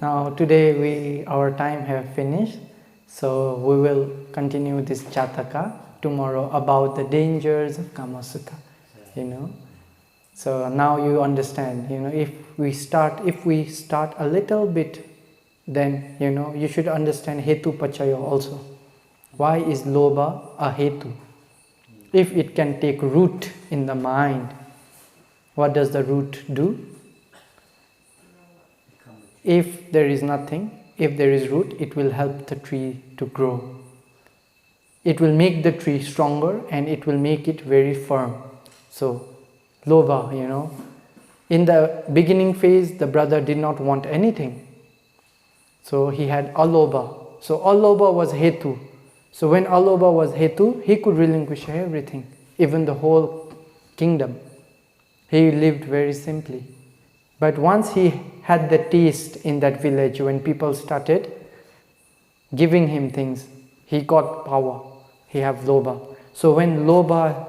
now today our time have finished. So we will continue this Jataka tomorrow about the dangers of Kamasukha. So now you understand, if we start a little bit then you should understand hetu pachaya also. Why is lobha a hetu? If it can take root in the mind, what does the root do? If there is nothing, if there is root, it will help the tree to grow. It will make the tree stronger and it will make it very firm. So, lobha, in the beginning phase, the brother did not want anything. So he had alobha. So alobha was hetu. So when alobha was hetu, he could relinquish everything, even the whole kingdom. He lived very simply. But once he had the taste in that village, when people started giving him things, he got power. He had lobha. So when lobha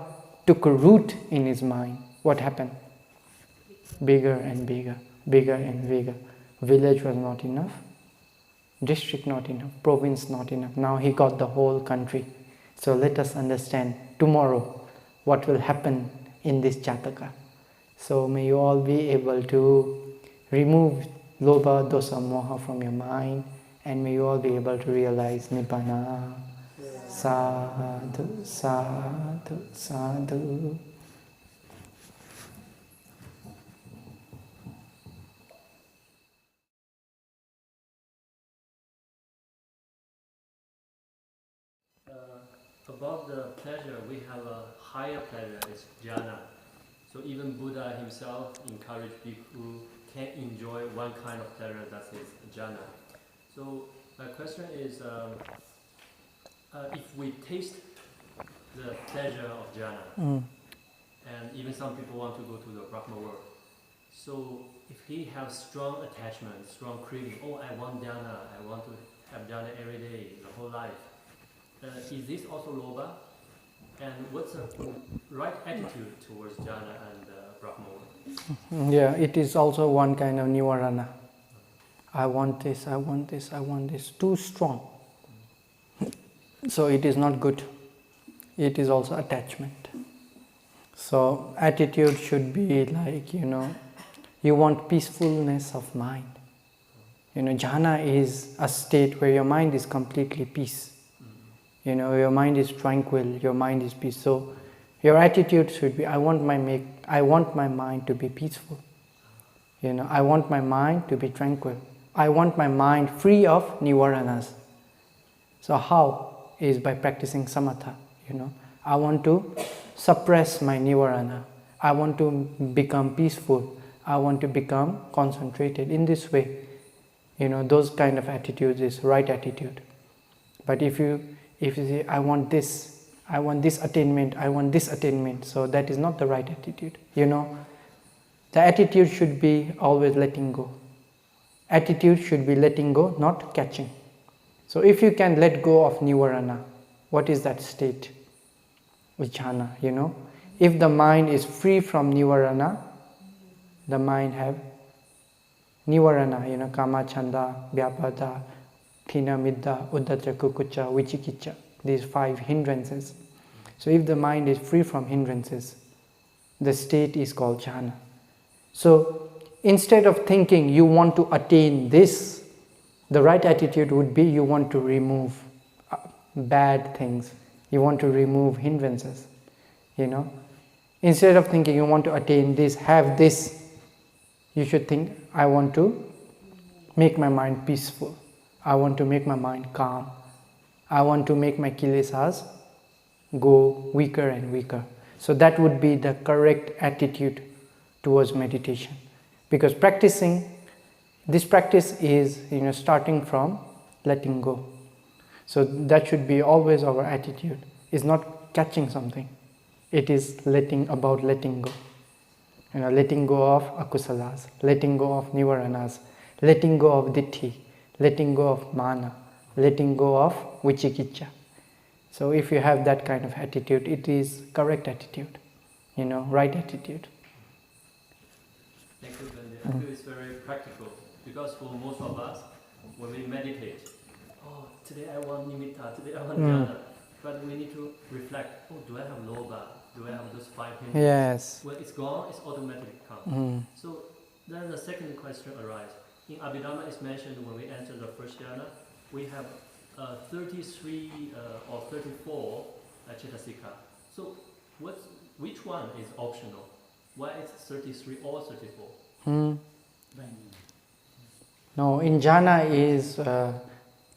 took a root in his mind, what happened? Bigger and bigger, bigger and bigger. Village was not enough. District not enough, province not enough. Now he got the whole country. So let us understand tomorrow what will happen in this Jataka. So may you all be able to remove lobha, dosa, moha from your mind, and may you all be able to realize Nibbana. Sadhu, sadhu, sadhu. Above the pleasure, we have a higher pleasure, it's jhana. So even Buddha himself encouraged people who can enjoy one kind of pleasure, that is jhana. So my question is, if we taste the pleasure of jhana, and even some people want to go to the Brahma world, so if he has strong attachment, strong craving, I want jhana, I want to have jhana every day, the whole life, is this also lobha? And what's the right attitude towards jhana and Brahma world? Yeah, it is also one kind of nivarana. I want this, I want this, I want this. Too strong. So it is not good. It is also attachment. So attitude should be like, you want peacefulness of mind. Jhana is a state where your mind is completely peace. Your mind is tranquil, your mind is peace. So your attitude should be, I want my mind to be peaceful. I want my mind to be tranquil. I want my mind free of nivaranas. So how? Is by practicing samatha. I want to suppress my nivarana. I want to become peaceful. I want to become concentrated. In this way, those kind of attitudes is right attitude. But if you say, I want this attainment, I want this attainment, so that is not the right attitude. The attitude should be always letting go. Attitude should be letting go, not catching. So if you can let go of nivarana, what is that state? Jhana, If the mind is free from nivarana, the mind have nivarana, kama, chanda, vyapada, thina, middha, uddhacca, kukucca, vicikicca, these 5 hindrances. So if the mind is free from hindrances, the state is called jhana. So instead of thinking you want to attain this, the right attitude would be you want to remove bad things, you want to remove hindrances, Instead of thinking you want to attain this, have this, you should think, I want to make my mind peaceful. I want to make my mind calm. I want to make my kilesas go weaker and weaker. So that would be the correct attitude towards meditation. Because this practice is starting from letting go. So that should be always our attitude. It's not catching something. It is letting go. Letting go of akusalas, letting go of nivaranas, letting go of ditthi, letting go of mana, letting go of vicikicca. So if you have that kind of attitude, it is correct attitude, right attitude. Thank you, Bhante. I feel it's very practical, because for most of us, when we meditate, today I want nimitta, today I want jhana, but we need to reflect, do I have lobha? Do I have those 5 hindrances? Yes. When it's gone, it's automatically come. So then the second question arises. in Abhidhamma it's mentioned when we enter the first jhana, we have 33 or 34 cetasika. So which one is optional? Why is 33 or 34? No, in jhana is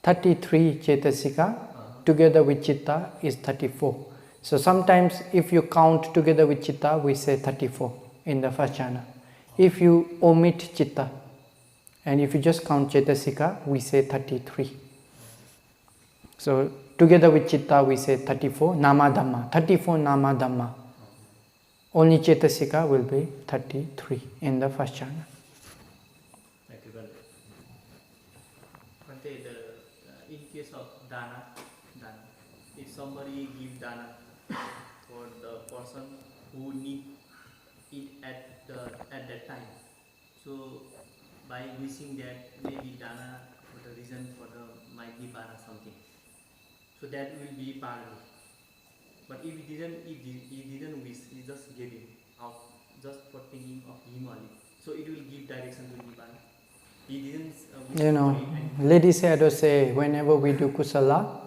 33 cetasika, together with chitta is 34. So sometimes if you count together with chitta, we say 34 in the first jhana. If you omit chitta, and if you just count cetasika, we say 33. So together with chitta, we say 34 nama dhamma, 34 nama dhamma. Only cetasika will be 33 in the first jhana. Thank you, Bhante. Bhante, in case of dana, if somebody give dana for the person who need it at that time, so by wishing that maybe dana for the reason for the might be para something, so that will be parami. But if he didn't wish, he just gave it out just for thinking of him only, so it will give direction to Nibbana. He didn't wish. Lady Sayadaw say whenever we do kusala,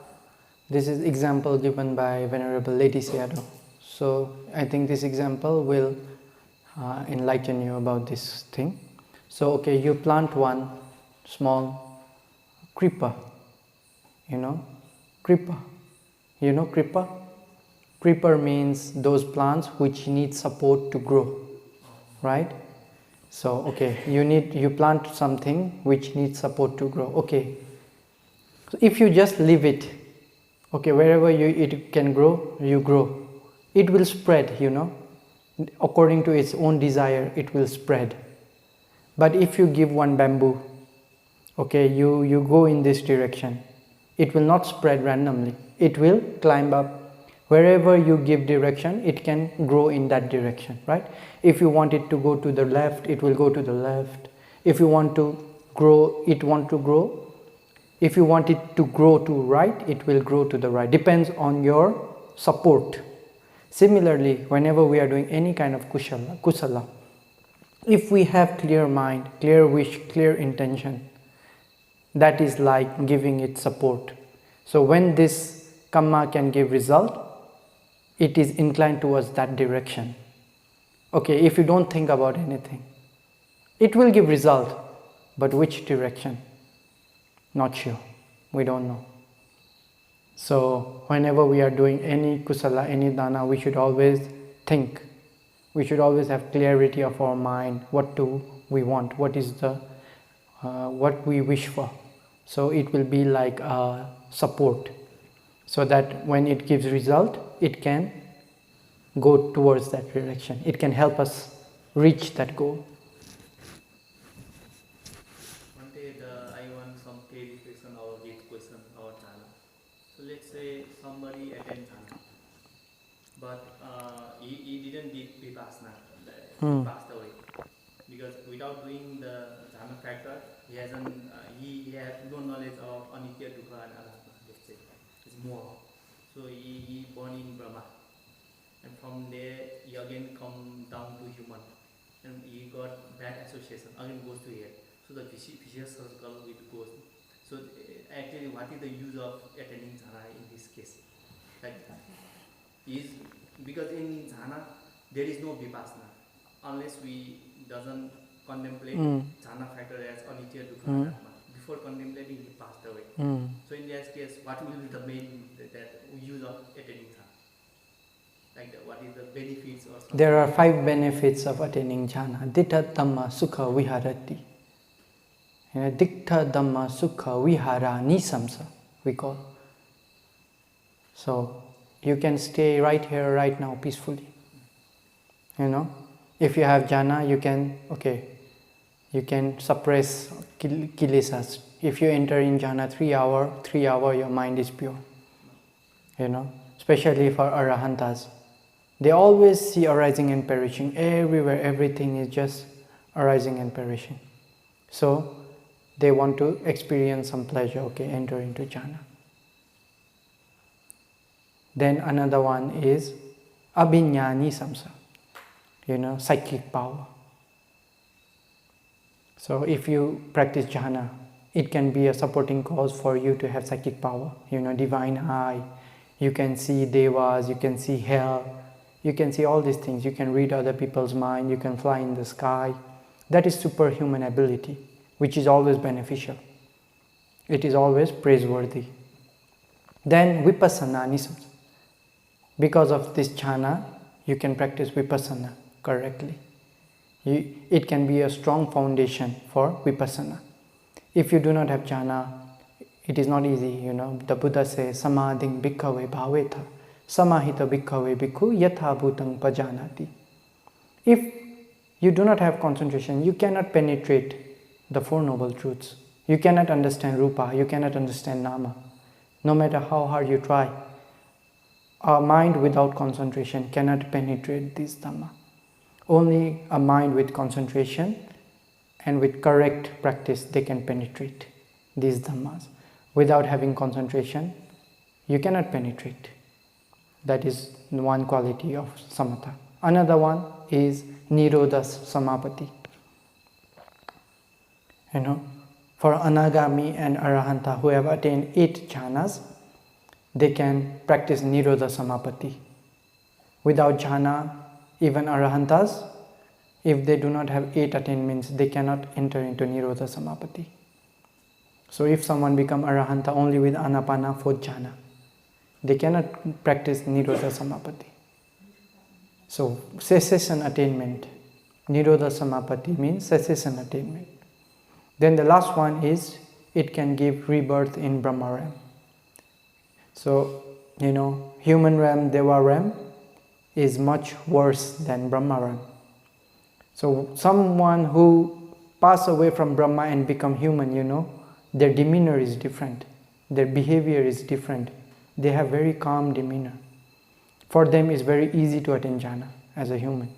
this is example given by Venerable Lady Sayadaw. So I think this example will enlighten you about this thing. So okay, you plant one small creeper, creeper. You know creeper? Creeper means those plants which need support to grow, right? So okay, you plant something which needs support to grow. Okay, so if you just leave it, okay, wherever it can grow, you grow. It will spread, according to its own desire, it will spread. But if you give one bamboo, okay, you go in this direction, it will not spread randomly. It will climb up. Wherever you give direction, it can grow in that direction, right? If you want it to go to the left, it will go to the left. If you want to grow, it want to grow. If you want it to grow to right, it will grow to the right. Depends on your support. Similarly, whenever we are doing any kind of kusala, if we have clear mind, clear wish, clear intention, that is like giving it support. So when this kamma can give result, it is inclined towards that direction. Okay, if you don't think about anything, it will give result, but which direction? Not sure. We don't know. So whenever we are doing any kusala, any dana, we should always think. We should always have clarity of our mind. What do we want? What is what we wish for? So it will be like a support, so that when it gives result, it can go towards that direction. It can help us reach that goal. One day I want some clarification about this question about jhana. So let's say somebody attends jhana, but he didn't get vipassana, he passed away. Because without doing the jhana factor, he has no knowledge of anitya, dukkha and anatma, let's say. It's more. So he born in Brahma. And from there, he again come down to human. And he got bad association, again goes to here. So the vicious circle with goes. So actually, what is the use of attending jhana in this case? Because in jhana, there is no vipassana. Unless we doesn't contemplate jhana factor as anitya, dukkha, anatma. Before contemplating, he passed away. So in that case, what will be the main use of attending jhana? What is the benefits or something? There are 5 benefits of attaining jhana. Dittha dhamma sukha viharati. Dittha dhamma sukha vihara nisamsa, we call. So you can stay right here, right now, peacefully. If you have jhana, you can suppress kilesas. If you enter in jhana 3 hour, your mind is pure. Especially for arahantas. They always see arising and perishing. Everywhere, everything is just arising and perishing. So they want to experience some pleasure, enter into jhana. Then another one is abhinyani samsa, psychic power. So if you practice jhana, it can be a supporting cause for you to have psychic power, divine eye. You can see devas, you can see hell, you can see all these things. You can read other people's mind, you can fly in the sky. That is superhuman ability, which is always beneficial. It is always praiseworthy. Then vipassana nisut. Because of this jhana, you can practice vipassana correctly. It can be a strong foundation for vipassana. If you do not have jhana, it is not easy, The Buddha says, samadhing bhikkhave bhavetha, samahita bhikkhave bhikkhu yatha bhutang pajanati. If you do not have concentration, you cannot penetrate the Four Noble Truths. You cannot understand rupa, you cannot understand nama. No matter how hard you try, a mind without concentration cannot penetrate this dhamma. Only a mind with concentration and with correct practice, they can penetrate these dhammas. Without having concentration, you cannot penetrate. That is one quality of samatha. Another one is nirodha samapatti. For anagami and arahanta who have attained 8 jhanas, they can practice nirodha samapatti. Without jhana, even arahantas, if they do not have 8 attainments, they cannot enter into nirodha samapatti. So if someone become arahanta only with anapana 4th jhana, they cannot practice nirodha samapatti. So cessation attainment, nirodha samapatti means cessation attainment. Then the last one is, it can give rebirth in Brahma realm. So, human realm, Deva realm is much worse than Brahma realm. So someone who pass away from Brahma and become human, their demeanor is different. Their behavior is different. They have very calm demeanor. For them, it's very easy to attain jhana as a human.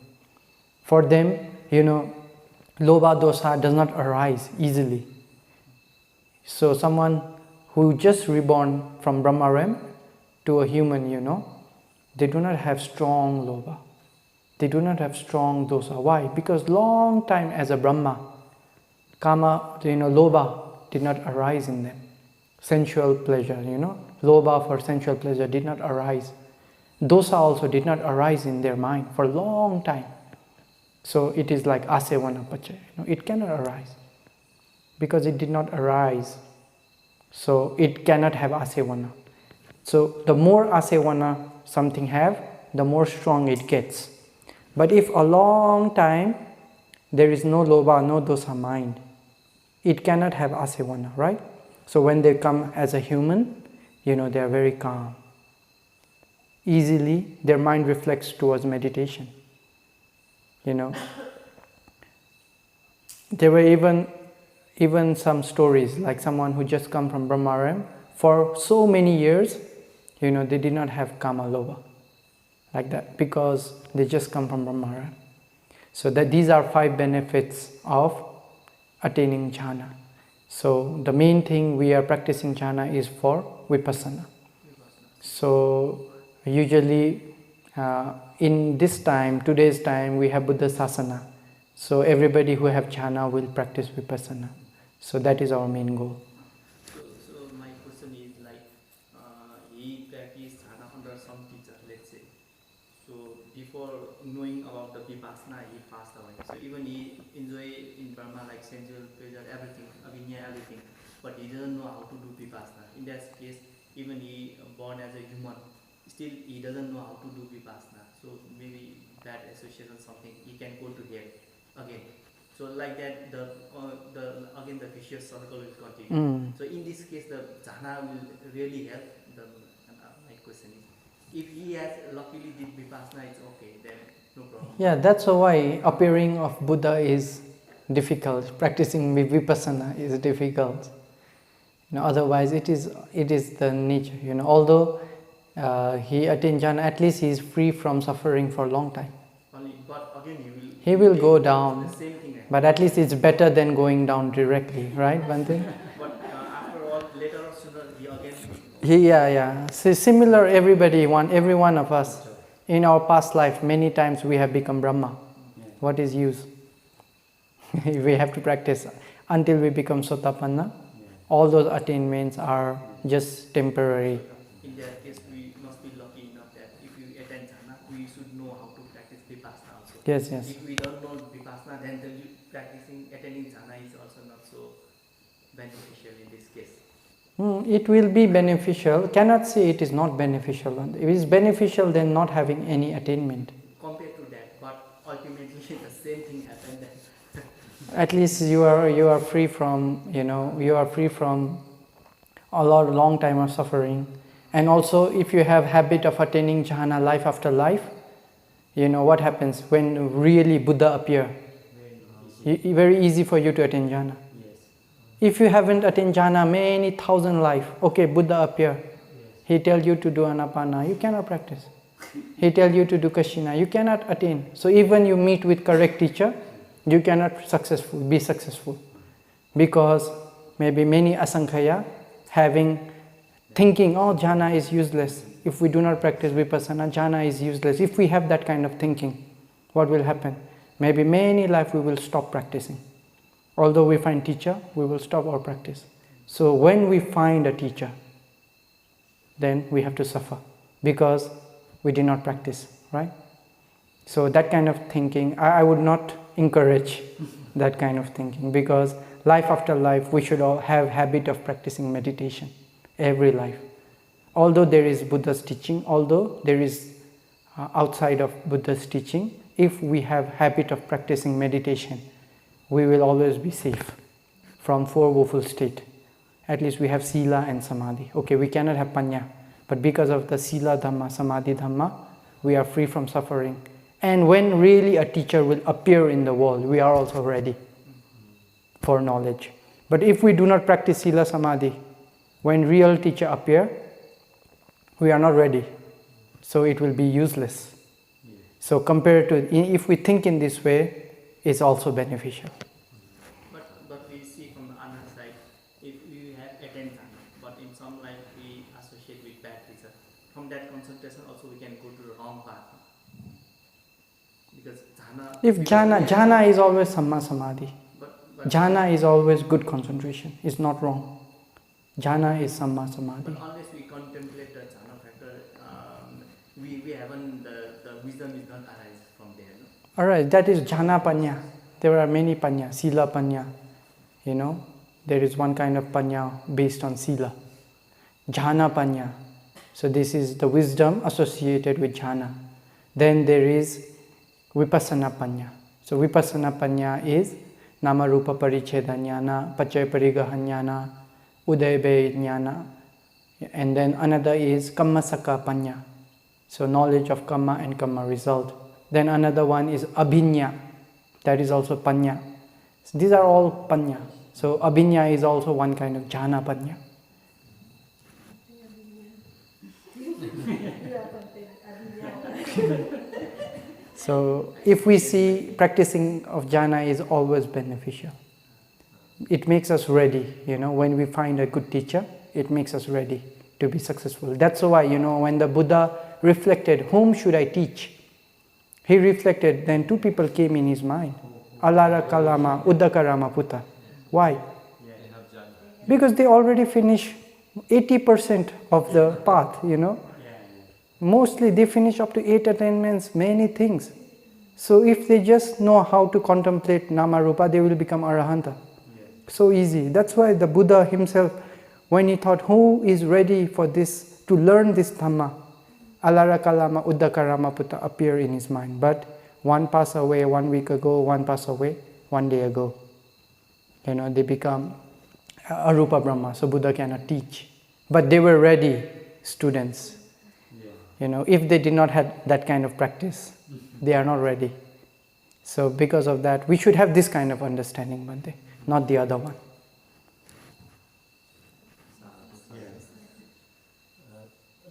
For them, lobha dosa does not arise easily. So someone who just reborn from Brahma realm to a human, they do not have strong lobha. They do not have strong dosa. Why? Because long time as a Brahma, kama, lobha did not arise in them. Sensual pleasure, lobha for sensual pleasure did not arise. Dosa also did not arise in their mind for a long time. So it is like asevana pacha. It cannot arise. Because it did not arise, so it cannot have asevana. So the more asevana something have, the more strong it gets. But if a long time there is no lobha, no dosa mind, it cannot have asevana, right? So when they come as a human, they are very calm. Easily their mind reflects towards meditation. There were even some stories, like someone who just come from Brahma realm, for so many years, they did not have kama lobha, like that, because they just come from Brahma realm. So that these are 5 benefits of attaining jhana. So the main thing we are practicing jhana is for vipassana. So usually in this time, today's time, we have Buddha Sasana. So everybody who have jhana will practice vipassana. So that is our main goal. So my question is like, he practiced jhana under some teacher, let's say. So before knowing about the vipassana, he passed away. So even he enjoy in Brahma like sensual pleasure, everything, avinya, everything, but he doesn't know how to do vipassana. In that case, even he born as a human, still he doesn't know how to do vipassana. So maybe bad association something, he can go to hell again. So like that, the vicious circle will continue. So in this case, the jhana will really help. My question is, if he has luckily did vipassana, it's okay, then no problem. Yeah, that's why appearing of Buddha is difficult. Practicing vipassana is difficult. Otherwise it is the nature. Although he attained jhana, at least he is free from suffering for a long time. But again, he will go down. The same thing. But at least it's better than going down directly, right, Bhante? But after all, later or sooner, he again. Yeah. So similar, every one of us, in our past life, many times we have become Brahma. What is use? We have to practice until we become Sotapanna. All those attainments are just temporary. In that case, we must be lucky enough that if we attend jhana, we should know how to practice vipassana also. Yes, yes. If we don't know vipassana, then attending jhana is also not so beneficial in this case. It will be beneficial. Cannot say it is not beneficial. If it is beneficial, then not having any attainment. Compared to that, but ultimately the same thing happened then. At least you are free from a long time of suffering. And also, if you have habit of attaining jhana life after life, what happens when really Buddha appear? Very easy for you to attain jhana. If you haven't attained jhana many thousand life, okay, Buddha appear. He tells you to do anapana, you cannot practice. He tells you to do kashina, you cannot attain. So even you meet with correct teacher, you cannot be successful. Because maybe many asankhaya thinking, oh, jhana is useless. If we do not practice vipassana, jhana is useless. If we have that kind of thinking, what will happen? Maybe many life we will stop practicing. Although we find teacher, we will stop our practice. So when we find a teacher, then we have to suffer because we did not practice, right? So that kind of thinking, I would not encourage that kind of thinking, because life after life we should all have habit of practicing meditation every life. Although there is Buddha's teaching, although there is outside of Buddha's teaching, if we have habit of practicing meditation, we will always be safe from four woeful state. At least we have sila and samadhi. Okay, we cannot have panya, but because of the sila dhamma, samadhi dhamma, we are free from suffering. And when really a teacher will appear in the world, we are also ready for knowledge. But if we do not practice sila samadhi, when real teacher appear, we are not ready. So it will be useless. So compared to, if we think in this way, it's also beneficial. But we see from the other side, if we have attained jhana, but in some life we associate with bad teacher, from that concentration also we can go to the wrong path. Because jhana... If jhana is always samma samadhi. But Jhana is always good concentration. It's not wrong. Jhana is samma samadhi. But unless we contemplate the jhana factor, we haven't, the wisdom is not arise from there. No? Alright, that is jhana panya. There are many panya, sila panya. There is one kind of panya based on sila. Jhana panya. So this is the wisdom associated with jhana. Then there is vipassana panya. So vipassana panya is nama rupa paricheda jnana, pacaya parigaha jnana, udayabhe jnana. And then another is kammasaka panya. So knowledge of karma and karma result. Then another one is abhinya. That is also panya. So these are all panya. So abhinya is also one kind of jhana panya. So if we see practicing of jhana is always beneficial. It makes us ready, when we find a good teacher, it makes us ready to be successful. That's why, when the Buddha reflected, whom should I teach? He reflected, then two people came in his mind. Alara Kalama, Uddakarama Putta. Why? Because they already finished 80% of the path, Mostly they finish up to 8 attainments, many things. So if they just know how to contemplate Nama Rupa, they will become Arahanta. So easy. That's why the Buddha himself, when he thought, who is ready for this, to learn this Dhamma, Alara Kalama Uddakarama Putta appear in his mind. But one passed away 1 week ago, one passed away 1 day ago. They become Arupa Brahma, so Buddha cannot teach. But they were ready students. If they did not have that kind of practice, they are not ready. So because of that, we should have this kind of understanding, Bhante, not the other one.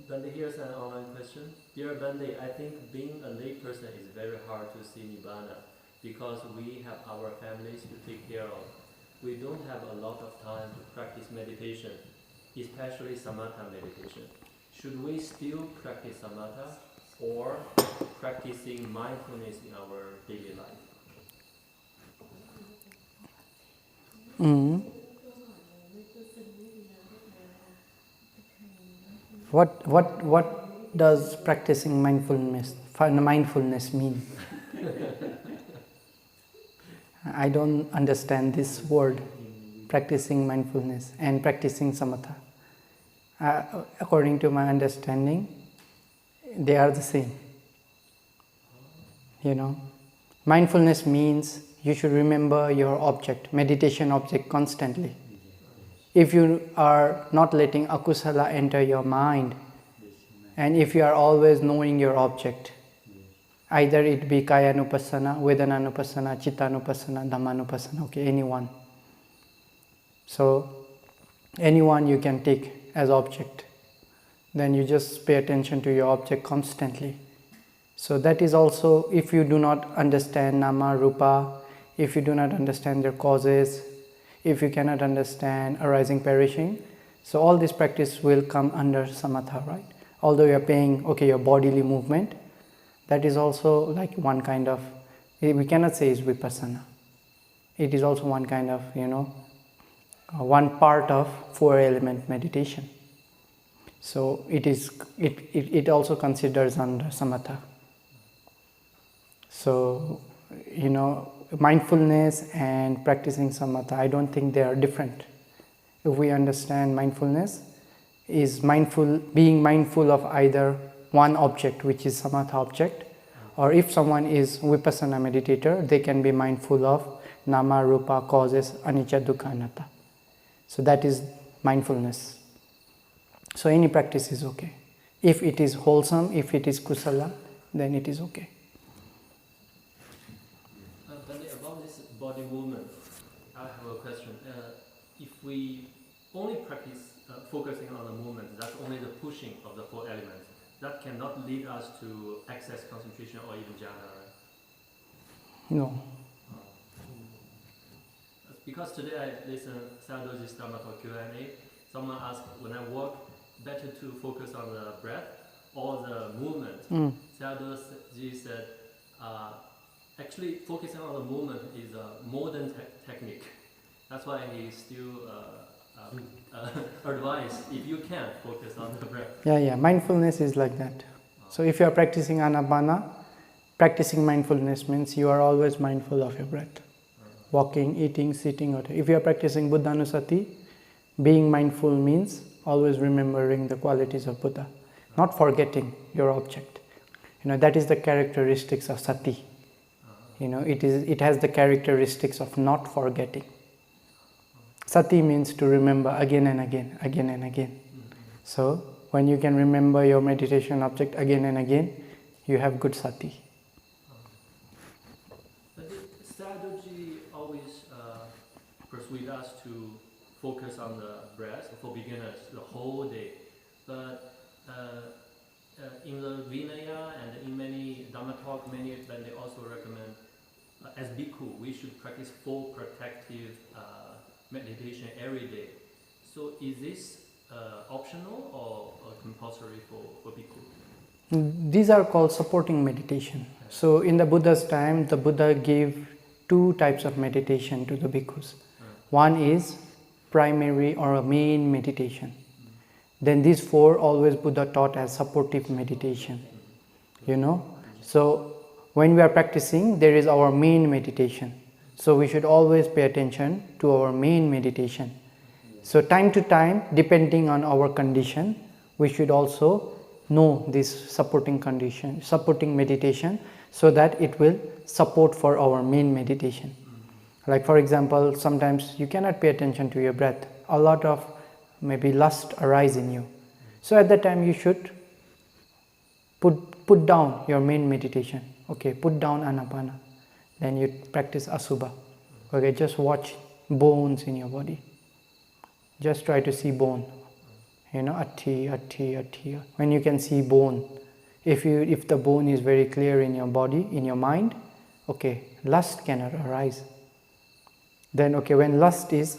Bhante, here's an online question. Dear Bhante, I think being a lay person is very hard to see Nibbana because we have our families to take care of. We don't have a lot of time to practice meditation, especially samatha meditation. Should we still practice samatha or practicing mindfulness in our daily life? What does practicing mindfulness mean? I don't understand this word, practicing mindfulness and practicing samatha. According to my understanding, they are the same. Mindfulness means you should remember your object, meditation object constantly. If you are not letting akusala enter your mind, and if you are always knowing your object, either it be kayanupassana, vedananupassana, chittanupassana, dhammanupassana, okay, anyone. So, anyone you can take as object. Then you just pay attention to your object constantly. So that is also, if you do not understand nama, rupa, if you do not understand their causes, if you cannot understand arising, perishing, so all this practice will come under samatha, right? Although you are paying, your bodily movement, that is also like one kind of, we cannot say is vipassana. It is also one kind of, one part of 4-element meditation. So it also considers under samatha. So, mindfulness and practicing samatha, I don't think they are different. If we understand mindfulness, is being mindful of either one object, which is samatha object, or if someone is vipassana meditator, they can be mindful of nama, rupa, causes, anicca, dukkha, anatta. So that is mindfulness. So any practice is okay. If it is wholesome, if it is kusala, then it is okay. About this body movement, I have a question. If we only practice focusing on the movement, that's only the pushing of the 4 elements, that cannot lead us to access concentration or even jhana, right? No. Because today I listened to Sayadawji's Dhamma talk Q&A, someone asked, when I walk, better to focus on the breath or the movement? Sayadawji said, actually focusing on the movement is a modern technique. That's why he still advise, if you can, focus on the breath. Yeah, mindfulness is like that. So if you are practicing anapana, practicing mindfulness means you are always mindful of your breath. Walking, eating, sitting, or if you are practicing Buddhanusati, being mindful means always remembering the qualities of Buddha, not forgetting your object. That is the characteristics of sati. It has the characteristics of not forgetting. Sati means to remember again and again, again and again. So when you can remember your meditation object again and again, you have good sati. Persuade us to focus on the breath for beginners the whole day. But in the Vinaya and in many Dhamma talk, when they also recommend, as bhikkhu, we should practice 4 protective meditation every day. So is this optional or compulsory for bhikkhu? These are called supporting meditation. So in the Buddha's time, the Buddha gave 2 types of meditation to the bhikkhus. One is primary or a main meditation. Then these 4 always Buddha taught as supportive meditation. So when we are practicing, there is our main meditation. So we should always pay attention to our main meditation. So time to time, depending on our condition, we should also know this supporting meditation, so that it will support for our main meditation. Like for example, sometimes you cannot pay attention to your breath. A lot of maybe lust arise in you. So at that time you should put down your main meditation. Okay, put down anapana. Then you practice asubha. Okay, just watch bones in your body. Just try to see bone. Ati. When you can see bone, if the bone is very clear in your body, in your mind, okay, lust cannot arise. Then when lust is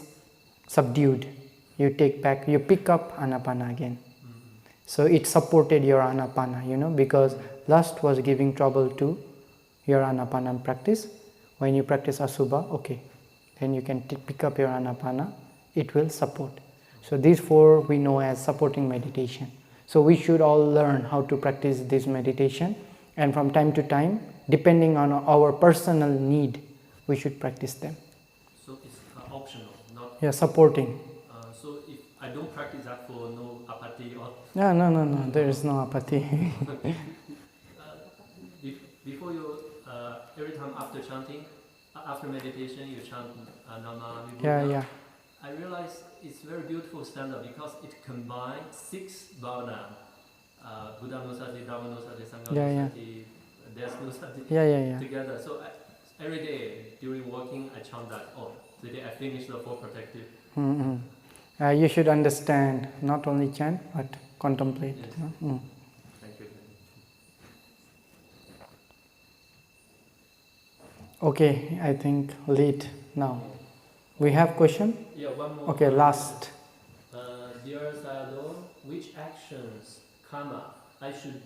subdued, you pick up anapana again. So it supported your anapana, because lust was giving trouble to your anapana practice. When you practice asubha, okay, then you can pick up your Anapana, it will support. So these 4 we know as supporting meditation. So we should all learn how to practice this meditation, and from time to time, depending on our personal need, we should practice them. So it's optional, not... Yeah, supporting. So if I don't practice that for no apati or... No, there is no apati. Before you, every time after chanting, after meditation, you chant Nama Vibhuta. Yeah. I realize it's very beautiful standard because it combines 6 bhavana. Buddha no sati, Dhamma no sati, Sangha no sati, Des no sati together. So every day during working, I chant that. Oh, today I finish the 4 protective. You should understand, not only chant, but contemplate. Yes. Thank you. Okay, I think late now. We have question? Yeah, one more. Okay, last. Dear Sayadaw, which actions, karma, I should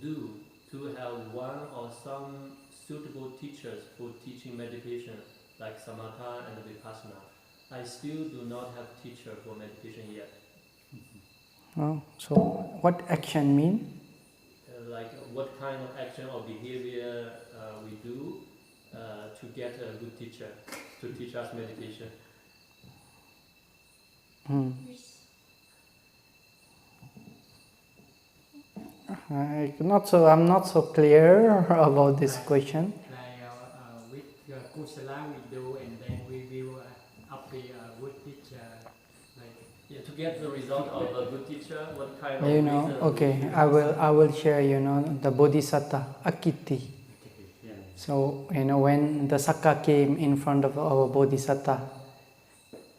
do to have one or some suitable teachers for teaching meditation, like Samatha and Vipassana? I still do not have teacher for meditation yet. So, what action mean? Like what kind of action or behavior we do to get a good teacher to teach us meditation. I'm not so clear about this question. With kusala we do, and then we will be a good teacher. To get the result of a good teacher, what kind of reason? Okay, I will share. The Bodhisattva Akitti. So when the Sagga came in front of our Bodhisattva,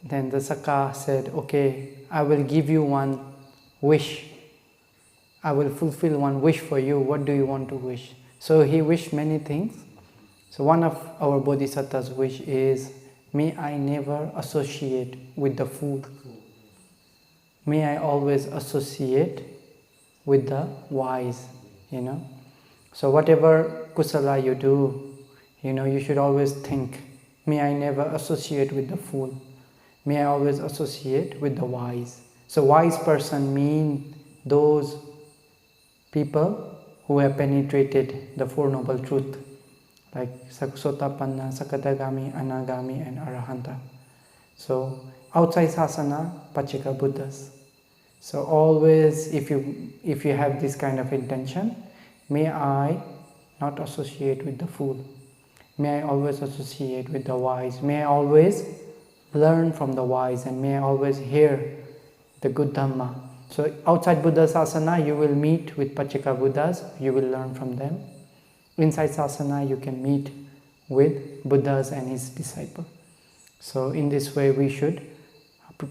then the Sagga said, "Okay, I will give you one wish. I will fulfill one wish for you. What do you want to wish?" So he wished many things. So one of our Bodhisattva's wish is, may I never associate with the food. May I always associate with the wise, So whatever kusala you do, you should always think, may I never associate with the fool. May I always associate with the wise. So wise person mean those people who have penetrated the Four Noble Truths, like Sotapanna, Sakadagami, Anagami, and Arahanta. So outside sasana, Pacceka Buddhas. So always, if you have this kind of intention, may I not associate with the fool. May I always associate with the wise. May I always learn from the wise, and may I always hear the good Dhamma. So outside Buddha Sasana, you will meet with Pacceka Buddhas, you will learn from them. Inside Sasana, you can meet with Buddhas and his disciples. So in this way, we should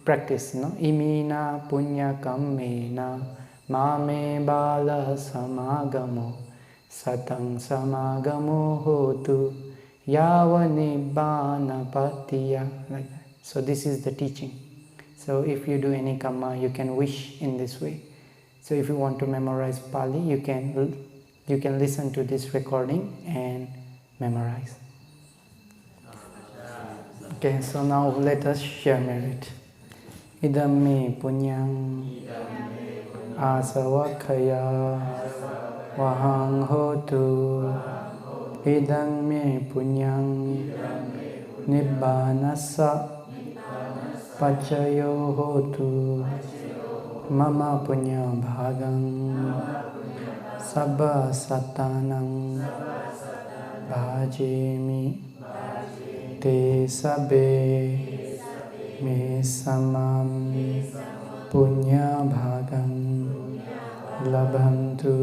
practice, Imina punya kammena mame bala samagamo satang samagamo hotu yava nibbana patiya, like that. So this is the teaching. So if you do any karma, you can wish in this way. So if you want to memorize Pali, you can listen to this recording and memorize. Okay, so now let us share merit. Idam me punyang asavakkaya vahang hotu. Idam me punyang nibbanassa Pacayo hotu mama punya bhagang sabba satanang bhajemi te sabe me samam punya bhagang labhantu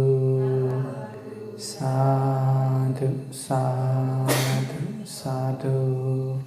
sadhu sadhu sadhu.